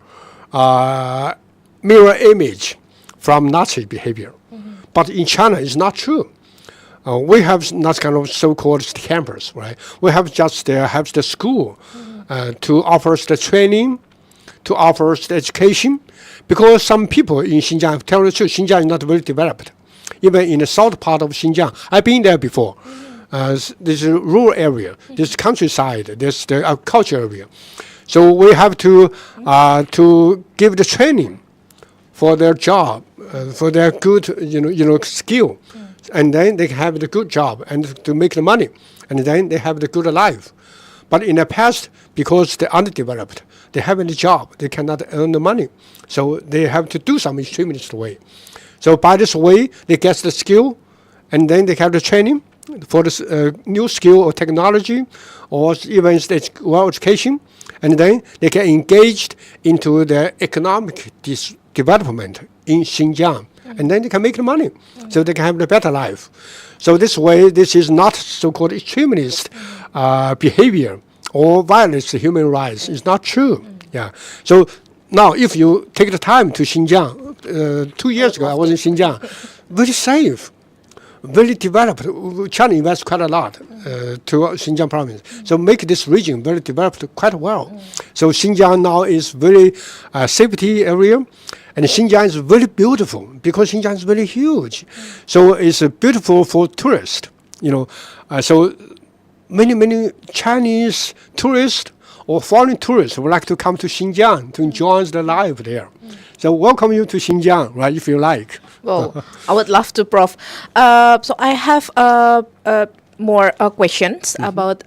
image from Nazi behavior. But in China, it's not true. We have not kind of so-called campus, right? We have just have the school to offer us the training, to offer us the education, because some people in Xinjiang, tell the truth, Xinjiang is not very developed. Even in the south part of Xinjiang, I've been there before. This is a rural area, this countryside, this the agriculture area. So we have to give the training for their job, for their good skill, and then they have the good job and to make the money, and then they have the good life. But in the past, because they're underdeveloped, they haven't a job, they cannot earn the money, so they have to do some extremist way. So by this way, they get the skill, and then they have the training for this new skill or technology, or even education, and then they get engaged into the economic development in Xinjiang, and then they can make the money, so they can have a better life. So this way, this is not so-called extremist behavior or violates the human rights. It's not true. Yeah. So now, if you take the time to Xinjiang, 2 years ago I was in Xinjiang, very safe, very developed. China invests quite a lot to Xinjiang province, so make this region very developed quite well. So Xinjiang now is very safety area, and Xinjiang is very beautiful because Xinjiang is very huge. So it's beautiful for tourists. So many Chinese tourists or foreign tourists would like to come to Xinjiang to enjoy the life there. So welcome you to Xinjiang, right, if you like. Well, I would love to, Prof. So I have more questions about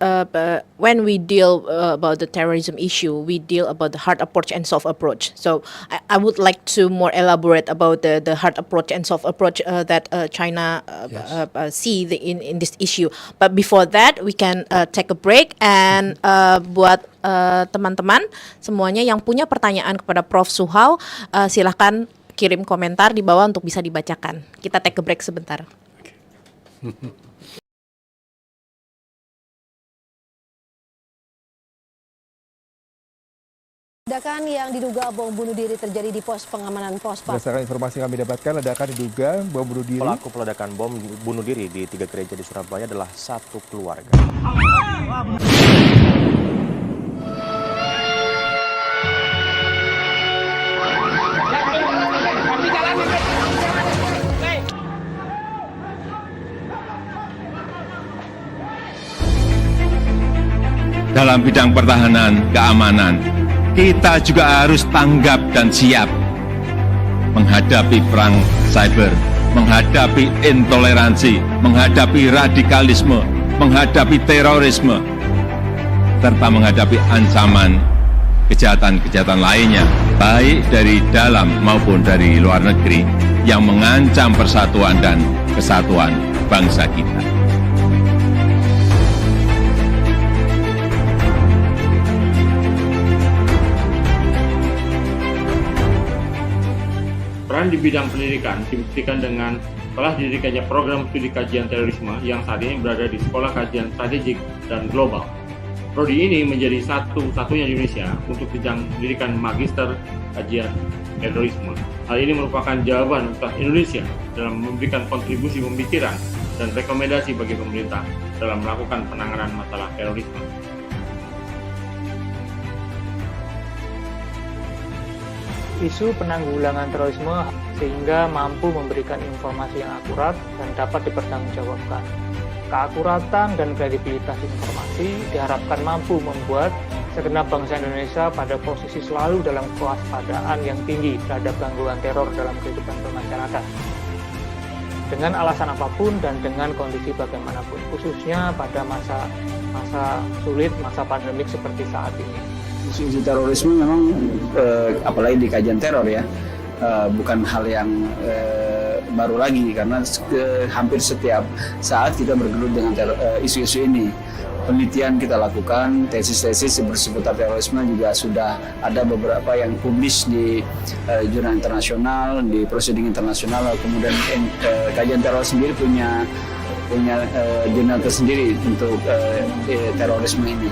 when we deal about the terrorism issue, we deal about the hard approach and soft approach. So I would like to more elaborate about the hard approach and soft approach that China see in this issue. But before that, we can take a break, and buat teman-teman semuanya yang punya pertanyaan kepada Prof Suhao, silahkan kirim komentar di bawah untuk bisa dibacakan. Kita take a break sebentar. Ledakan yang diduga bom bunuh diri terjadi di pos pengamanan Prospa. Berdasarkan informasi yang kami dapatkan, ledakan diduga bom bunuh diri. Pelaku peledakan bom bunuh diri di 3 gereja di Surabaya adalah satu keluarga. Dalam bidang pertahanan, keamanan, kita juga harus tanggap dan siap menghadapi perang cyber, menghadapi intoleransi, menghadapi radikalisme, menghadapi terorisme, serta menghadapi ancaman kejahatan-kejahatan lainnya, baik dari dalam maupun dari luar negeri, yang mengancam persatuan dan kesatuan bangsa kita. Peran di bidang pendidikan dibuktikan dengan telah didirikannya program studi kajian terorisme yang saat ini berada di Sekolah Kajian Strategik dan Global. Prodi ini menjadi satu-satunya di Indonesia untuk jenjang pendidikan Magister Kajian Terorisme. Hal ini merupakan jawaban Universitas Indonesia dalam memberikan kontribusi pemikiran dan rekomendasi bagi pemerintah dalam melakukan penanganan masalah terorisme. Isu penanggulangan terorisme sehingga mampu memberikan informasi yang akurat dan dapat dipertanggungjawabkan. Keakuratan dan kredibilitas informasi diharapkan mampu membuat segenap bangsa Indonesia pada posisi selalu dalam kewaspadaan yang tinggi terhadap gangguan teror dalam kehidupan bermasyarakat. Dengan alasan apapun dan dengan kondisi bagaimanapun, khususnya pada masa sulit, masa pandemik seperti saat ini. Isu terorisme memang apalagi di kajian teror ya bukan hal yang baru lagi karena hampir setiap saat kita bergelut dengan isu-isu ini. Penelitian kita lakukan, tesis-tesis seputar terorisme juga sudah ada beberapa yang publish di jurnal internasional, di proceeding internasional. Kemudian kajian teror sendiri punya jurnal tersendiri untuk terorisme ini.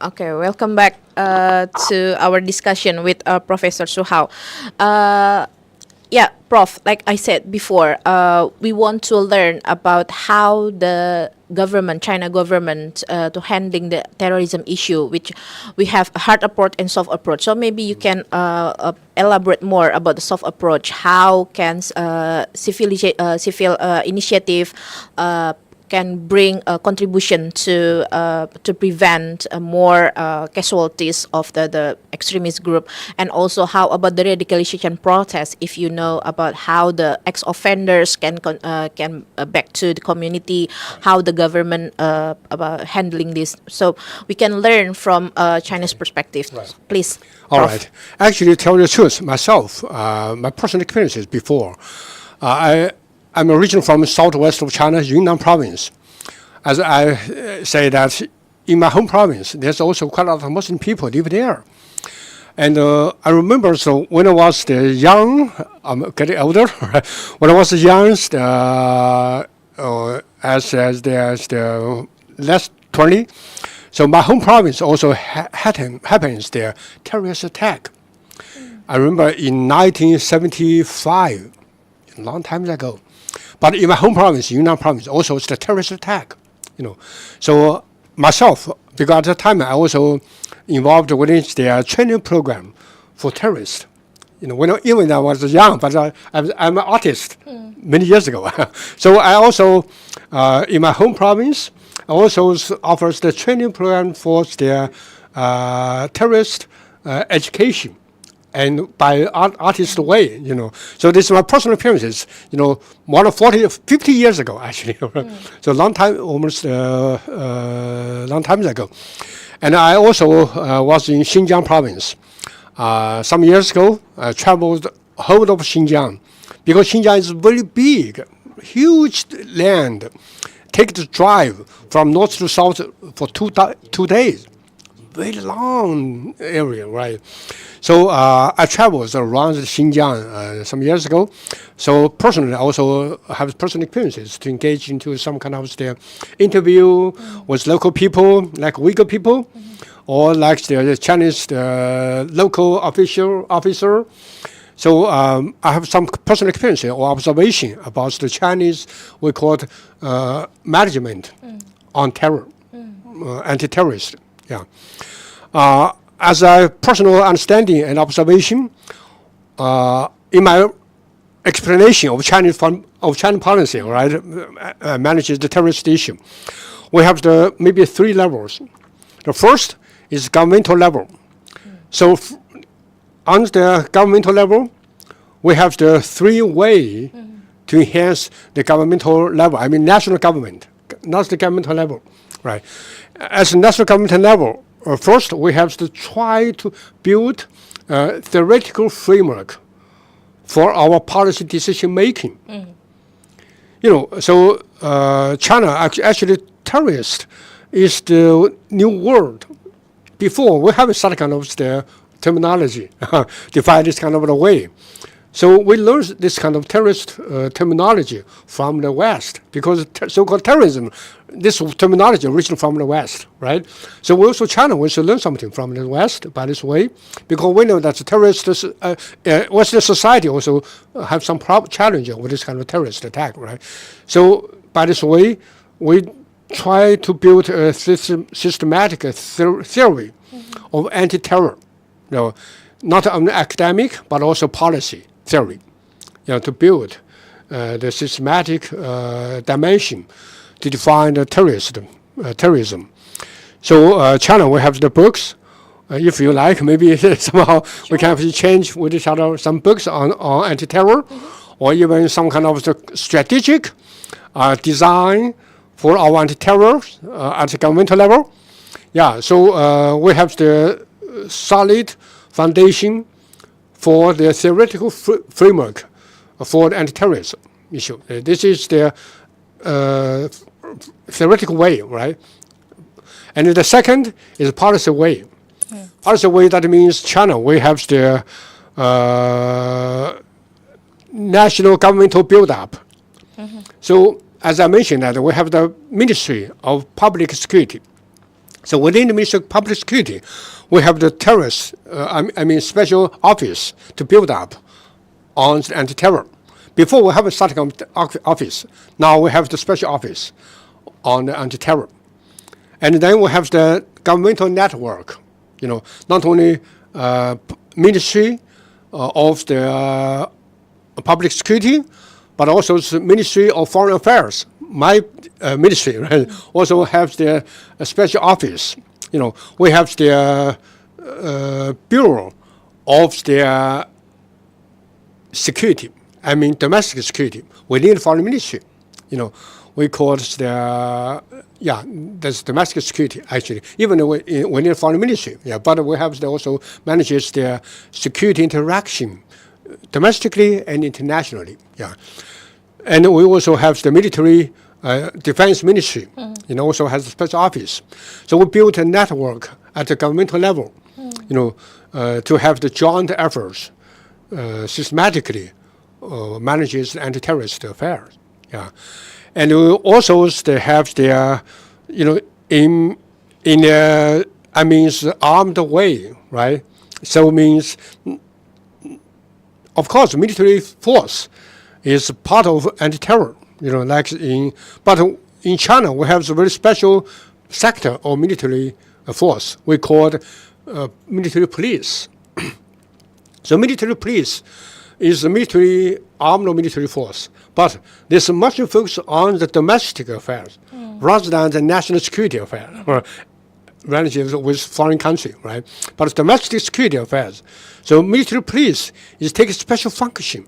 Okay, welcome back to our discussion with Professor Suhao. Yeah, Prof, like I said before, we want to learn about how the government, China government, to handling the terrorism issue, which we have a hard approach and soft approach. So maybe you can elaborate more about the soft approach. How can civil initiative can bring a contribution to prevent more casualties of the extremist group, and also how about the radicalization process? If you know about how the ex-offenders can back to the community, how the government about handling this, so we can learn from China's perspective. Right. Please. All Prof. Right. Actually, to tell you the truth, myself, my personal experiences before, I'm originally from southwest of China, Yunnan province. As I say that in my home province, there's also quite a lot of Muslim people live there. And I remember, so when I was young, I'm getting older, when I was young, as the less 20, so my home province also happens there, terrorist attack. I remember in 1975, a long time ago. But in my home province, Yunnan province, also it's the terrorist attack, So myself, because at the time I also involved within their training program for terrorists. Even I was young, but I'm an artist many years ago. So I also, in my home province, I also offers the training program for their terrorist education. And by artist way, So this is my personal appearances, more than 50 years ago, actually. So long time, almost long time ago. And I also was in Xinjiang province. Some years ago, I traveled whole of Xinjiang, because Xinjiang is very big huge land, take the drive from north to south for 2 days. Very long area, right? So I traveled around Xinjiang some years ago. So personally, I also have personal experiences to engage into some kind of the interview with local people, like Uyghur people, or like the Chinese local officer. So I have some personal experience or observation about the Chinese, we call it management on terror, anti-terrorist. Yeah. As a personal understanding and observation, in my explanation of Chinese policy, right, manages the terrorist issue, we have maybe 3 levels. The first is governmental level. So on the governmental level, we have the 3 ways to enhance the governmental level. I mean, national government, not the governmental level, right? As a national government level, first we have to try to build a theoretical framework for our policy decision making. So China actually terrorist is the new word. Before we have some kind of the terminology defined this kind of a way. So we learned this kind of terrorist terminology from the West, because so-called terrorism, this terminology originated from the West, right? So we also China wants to learn something from the West by this way, because we know that the terrorists, Western society also have some challenge with this kind of terrorist attack, right? So by this way, we try to build a systematic theory of anti-terror, not only academic but also policy theory, to build the systematic dimension to define the terrorism. So China, we have the books. If you like, maybe somehow we can exchange with each other some books on anti-terror, or even some kind of strategic design for our anti-terror at the governmental level. Yeah, so we have the solid foundation for the theoretical framework for the anti-terrorism issue. This is the theoretical way, right? And the second is policy way. Policy way, that means China, we have the national governmental build-up. So as I mentioned, that we have the Ministry of Public Security. So within the Ministry of Public Security, we have the terrorist, special office to build up on anti-terror. Before we have a static office, now we have the special office on the anti-terror. And then we have the governmental network, not only Ministry of the Public Security, but also the Ministry of Foreign Affairs. My ministry, right, also has the special office. We have the Bureau of the Security, domestic security within the Foreign Ministry. We call it that's domestic security, actually, even within the Foreign Ministry. Yeah, but we have also manages the security interaction domestically and internationally. Yeah. And we also have the military defense ministry, also has a special office. So we built a network at the governmental level, to have the joint efforts systematically manages anti-terrorist affairs. Yeah, and we also have their, in armed way, right? So means, of course, military force is part of anti-terror, but in China we have a very special sector of military force. We call it military police. So military police is a armed military force, but there's much focus on the domestic affairs rather than the national security affairs or relatives with foreign country, right? But it's domestic security affairs. So military police is taking special function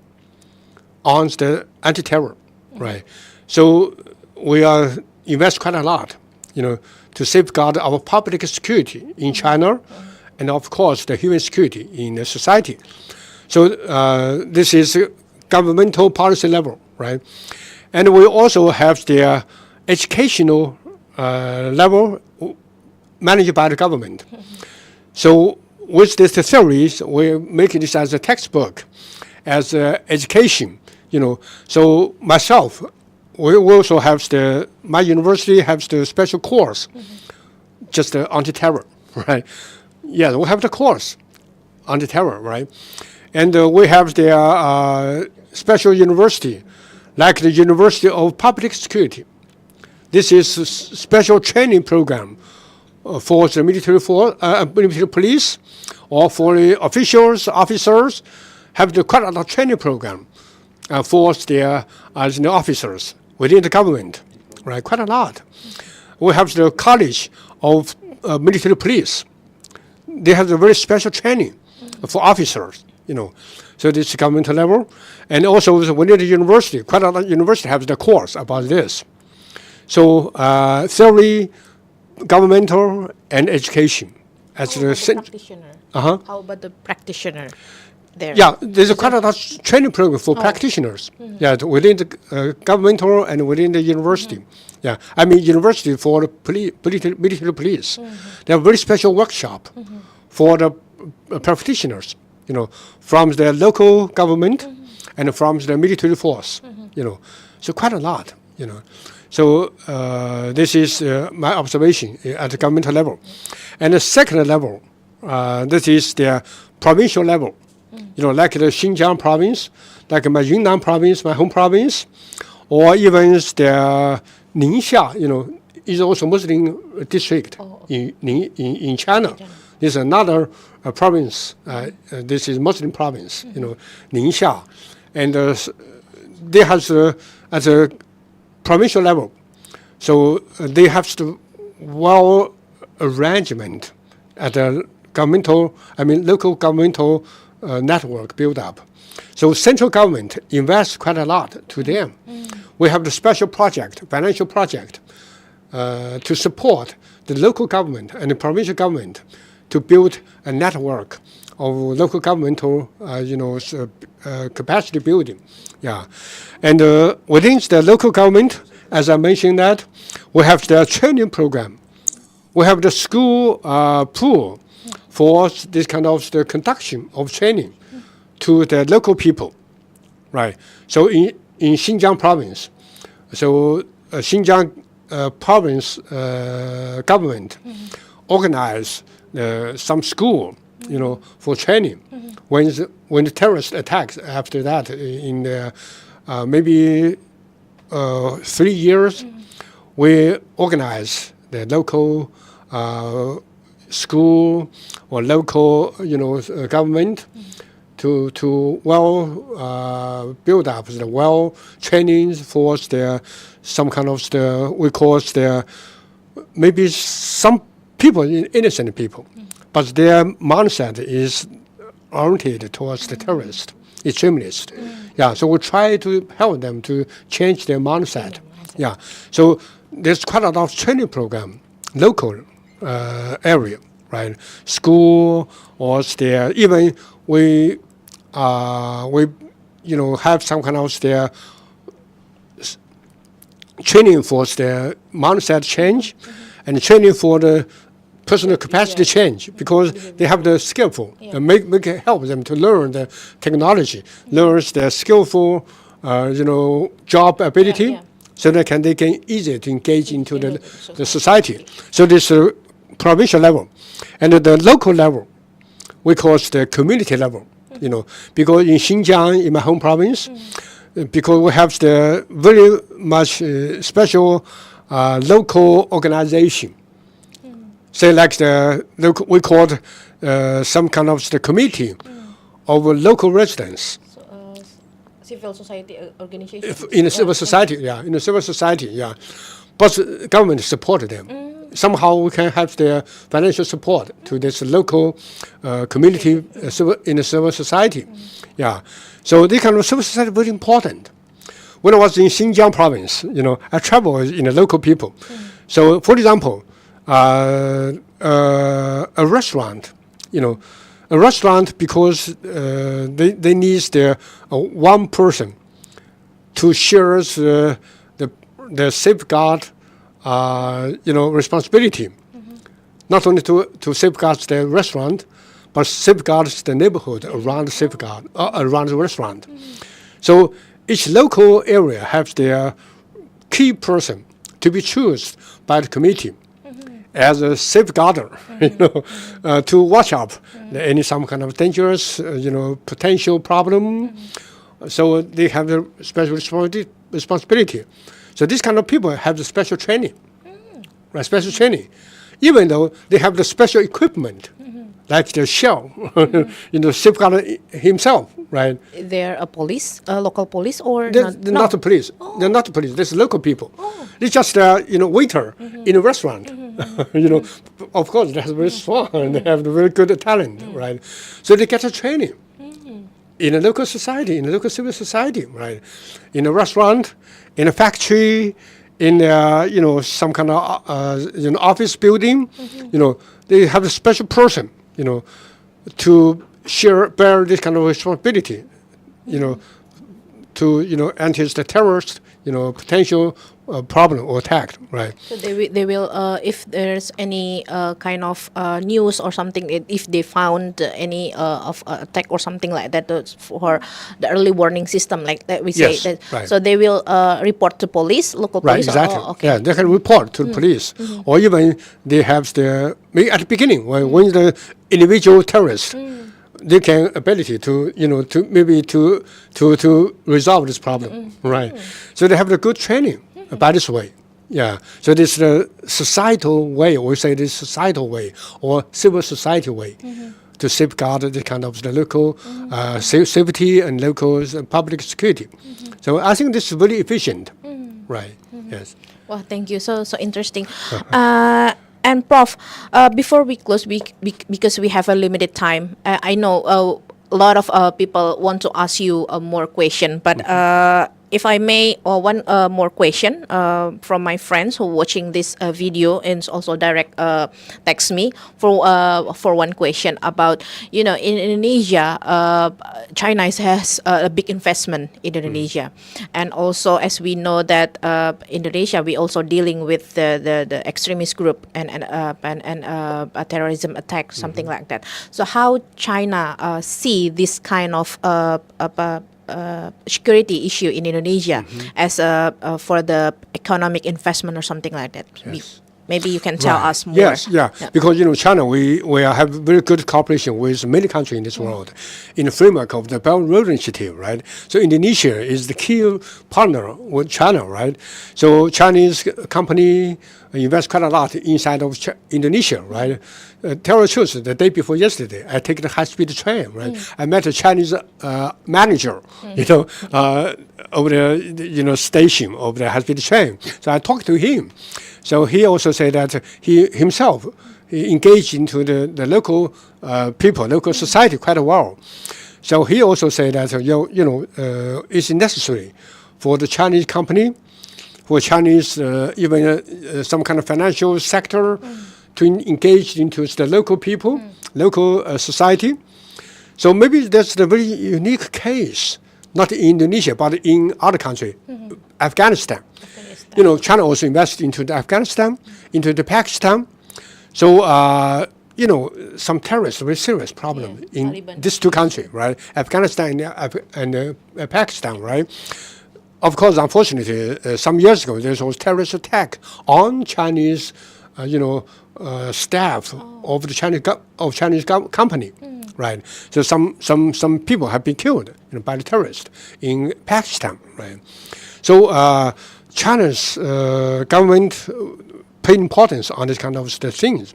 on the anti-terror, right? So we invest quite a lot, to safeguard our public security in China, and of course the human security in the society. So this is governmental policy level, right? And we also have the educational level managed by the government. So with this theories, we're making this as a textbook, as education, So myself, we also have my university has the special course, just anti-terror, right? Yeah, we have the course, anti-terror, right? And we have the special university, like the University of Public Security. This is a special training program for the military police, or for the officers, have quite a lot of training program for their officers within the government, right? Quite a lot. We have the College of Military Police. They have a very special training for officers, So this is governmental level, and also within the university, quite a lot of universities have the course about this. So theory, governmental, and education. As the practitioner. Uh-huh. How about the practitioner? There. Yeah, there's quite a lot of training program for practitioners. Yeah, within the governmental and within the university. Yeah, I mean university for the military police. They have very special workshop for the practitioners. From the local government and from the military force. So quite a lot. So this is my observation at the governmental level. And the second level, this is the provincial level. Like the Xinjiang province, like my Yunnan province, my home province, or even the Ningxia, is also Muslim district in China. There's another province. This is Muslim province, Ningxia, and they have at a provincial level, so they have to well arrangement at a local governmental network build up. So central government invests quite a lot to them. We have the special project, financial project, to support the local government and the provincial government to build a network of local governmental, capacity building. Yeah, and within the local government, as I mentioned that, we have the training program. We have the school pool for this kind of the conduction of training to the local people, right? So in Xinjiang province, Xinjiang province government organized some school, for training. When the terrorist attacks after that in maybe 3 years, we organize the local school or local government to build up the trainings for some kind of we call maybe some people, innocent people, but their mindset is oriented towards the terrorist, extremist. Yeah, so we try to help them to change their mindset. Yeah, so there's quite a lot of training program, local area, right? School or even we have some kind of training for the mindset change and training for the personal capacity change, because they have the skillful, make help them to learn the technology, learn the skillful, job ability, so they can easily to engage into the society. So this provincial level, and at the local level, we call it the community level. Because in Xinjiang, in my home province, because we have the very much special local organization. Say like the local, we call some kind of the committee of local residents. Civil society organization. In a civil society, in a civil society, but government supported them. Somehow we can have their financial support to this local community in the civil society. So this kind of civil society is very important. When I was in Xinjiang province, I traveled in the local people. So, for example, a restaurant, because they need one person to share the safeguard, responsibility, not only to safeguard the restaurant, but safeguards the neighborhood around around the restaurant. So each local area has their key person to be chosen by the committee as a safeguarder, to watch out any some kind of dangerous, potential problem. So they have a special responsibility. So these kind of people have the special training, right? Special training, even though they have the special equipment, like the shell, safeguard himself, right? They're a police, local police, or they're not the police. Oh. They're not the police. They're local people. They're just waiter in a restaurant. Of course, they're very strong and they have very good talent, right? So they get a training in a local society, in a local civil society, right? In a restaurant, in a factory, in some kind of office building, they have a special person, to bear this kind of responsibility, to anti the terrorist, potential problem or attack, right? So they will if there's any kind of news or something, if they found any of attack or something like that, for the early warning system, like that we say. Yes, that, right. So they will report to police, local Right, police. exactly. Okay. Yeah, they can report to the police, or even they have maybe at the beginning when the individual terrorist. They can ability to resolve this problem, right? So they have the good training by this way, yeah. So this is the societal way, or we say this societal way, or civil society way, to safeguard the kind of the local safety and local public security. So I think this is very efficient, right? Yes. Well, thank you. So interesting. And Prof, before we close, because we have a limited time, I know a lot of people want to ask you more question, but if I may, one more question from my friends who are watching this video, and also direct text me for one question about, in Indonesia, China has a big investment in Indonesia, and also as we know that Indonesia, we also dealing with the extremist group and a terrorism attack, something like that. So how China see this kind of security issue in Indonesia as for the economic investment or something like that? Yes. Maybe you can tell us more. Yes, yeah. Because China, we have very good cooperation with many countries in this world in the framework of the Belt and Road Initiative, right? So Indonesia is the key partner with China, right? So Chinese company invest quite a lot inside of Indonesia, right? Tell the truth, the day before yesterday, I take the high-speed train, right? I met a Chinese manager, over the station of the high-speed train. So I talked to him. So he also said that he himself engaged into the local people, local society quite well. So he also said that it's necessary for the Chinese company, for Chinese even some kind of financial sector to engage into the local people, local society. So maybe that's the very unique case, not in Indonesia, but in other countries, Afghanistan. China also invests into the Afghanistan, into the Pakistan. So, some terrorists, very serious problem in these two countries, right? Afghanistan and Pakistan, right? Of course, unfortunately, some years ago, there was terrorist attack on Chinese, staff of the Chinese company, right? So some people have been killed, by the terrorists in Pakistan, right? So China's government paid importance on this kind of things.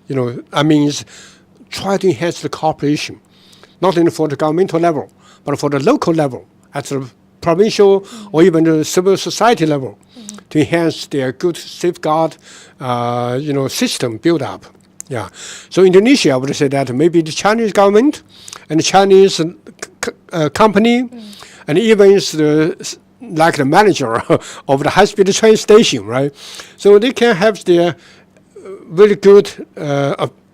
Try to enhance the cooperation, not only for the governmental level, but for the local level, at the provincial or even the civil society level, to enhance their good safeguard, system build up. Yeah. So Indonesia, I would say that maybe the Chinese government and the Chinese company, and even like the manager of the high-speed train station, right? So they can have their very good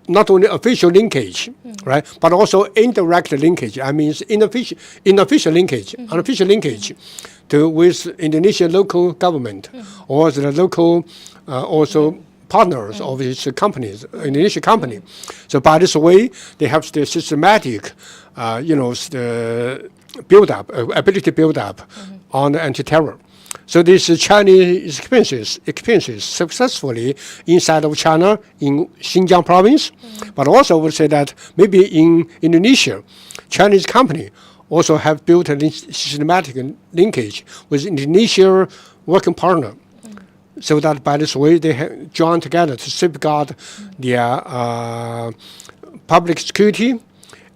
not only official linkage, right, but also indirect linkage. I mean, unofficial linkage to with Indonesian local government or the local also partners of its companies, Indonesian company. So by this way, they have the systematic, the ability build up on the anti-terror. So these Chinese experiences successfully inside of China in Xinjiang province, but also would say that maybe in Indonesia, Chinese company also have built a systematic linkage with Indonesia working partner, so that by this way they have joined together to safeguard their public security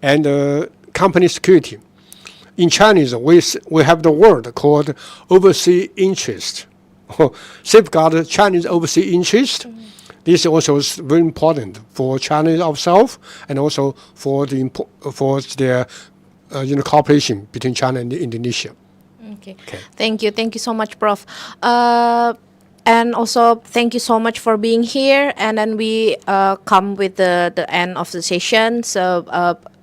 and company security. In Chinese, we have the word called overseas interest, safeguard Chinese overseas interest. This also is very important for China itself and also for their cooperation between China and Indonesia. Okay. Thank you so much, Prof. And also thank you so much for being here. And then we come with the end of the session. So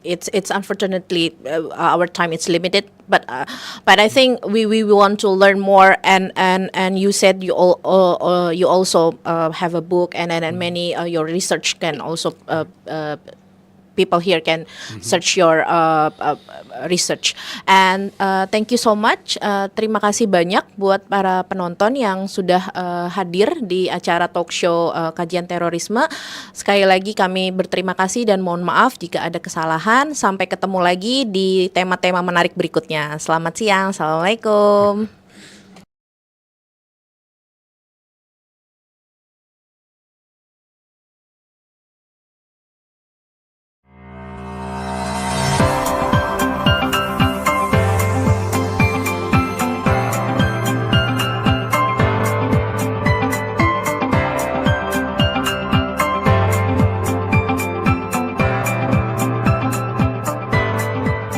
it's unfortunately our time is limited, but I think we want to learn more. And you said you also have a book, and many your research can also people here can search your research. And thank you so much. Terima kasih banyak buat para penonton yang sudah hadir di acara talk show Kajian Terorisme. Sekali lagi kami berterima kasih dan mohon maaf jika ada kesalahan. Sampai ketemu lagi di tema-tema menarik berikutnya. Selamat siang. Assalamualaikum.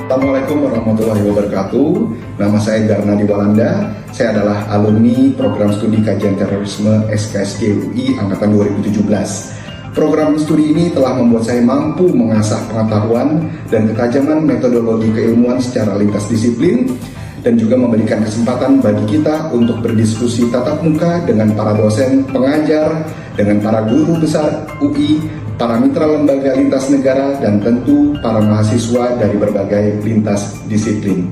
Assalamualaikum warahmatullahi wabarakatuh. Nama saya Ardhiana di Walanda. Saya adalah alumni program studi kajian terorisme SKSG UI angkatan 2017. Program studi ini telah membuat saya mampu mengasah pengetahuan dan ketajaman metodologi keilmuan secara lintas disiplin, dan juga memberikan kesempatan bagi kita untuk berdiskusi tatap muka dengan para dosen, pengajar, dengan para guru besar UI, para mitra lembaga lintas negara, dan tentu para mahasiswa dari berbagai lintas disiplin.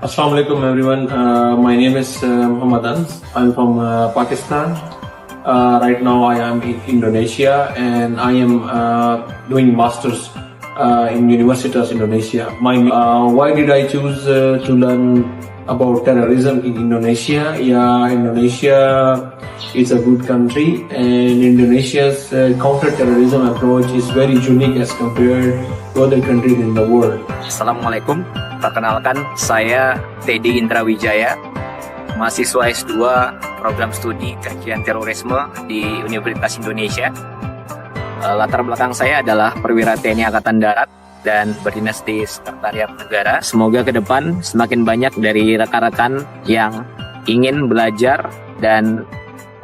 Assalamualaikum everyone. My name is Muhammad. I'm from Pakistan. Right now I am in Indonesia and I am doing masters in Universitas Indonesia. Why did I choose to learn about terrorism in Indonesia? Yeah, Indonesia is a good country, and Indonesia's counter-terrorism approach is very unique as compared to other countries in the world. Assalamualaikum, perkenalkan saya Teddy Indrawijaya, mahasiswa S2 program studi kajian terorisme di Universitas Indonesia. Latar belakang saya adalah perwira TNI Angkatan Darat dan berdinas di Sekretariat Negara. Semoga ke depan semakin banyak dari rekan-rekan yang ingin belajar dan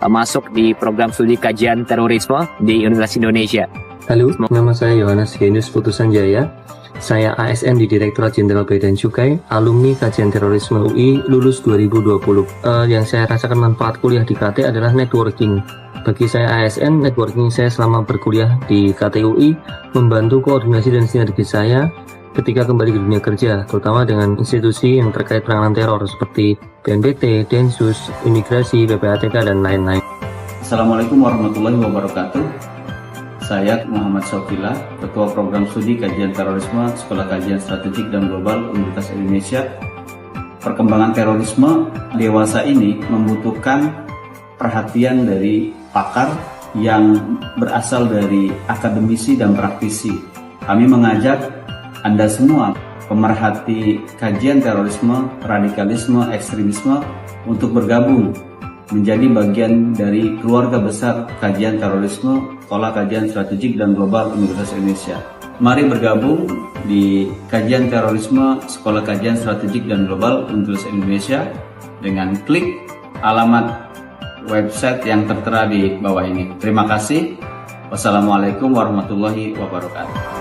masuk di program studi kajian terorisme di Universitas Indonesia. Halo, nama saya Emeritus Putusan Jaya. Saya ASN di Direktorat Jenderal Bea dan Cukai, alumni Kajian Terorisme UI, lulus 2020. Yang saya rasakan manfaat kuliah di KT adalah networking. Bagi saya ASN, networking saya selama berkuliah di KTUI membantu koordinasi dan sinergi saya ketika kembali ke dunia kerja, terutama dengan institusi yang terkait penanganan teror seperti BNPT, Densus, Imigrasi, PPATK, dan lain-lain. Assalamualaikum warahmatullahi wabarakatuh. Saya Muhammad Sofila, Ketua Program Studi Kajian Terorisme Sekolah Kajian Strategik dan Global Universitas Indonesia. Perkembangan terorisme dewasa ini membutuhkan perhatian dari pakar yang berasal dari akademisi dan praktisi. Kami mengajak Anda semua, pemerhati kajian terorisme, radikalisme, ekstremisme, untuk bergabung menjadi bagian dari keluarga besar kajian terorisme Sekolah Kajian Strategik dan Global Universitas Indonesia. Mari bergabung di kajian terorisme Sekolah Kajian Strategik dan Global Universitas Indonesia dengan klik alamat website yang tertera di bawah ini. Terima kasih. Wassalamualaikum warahmatullahi wabarakatuh.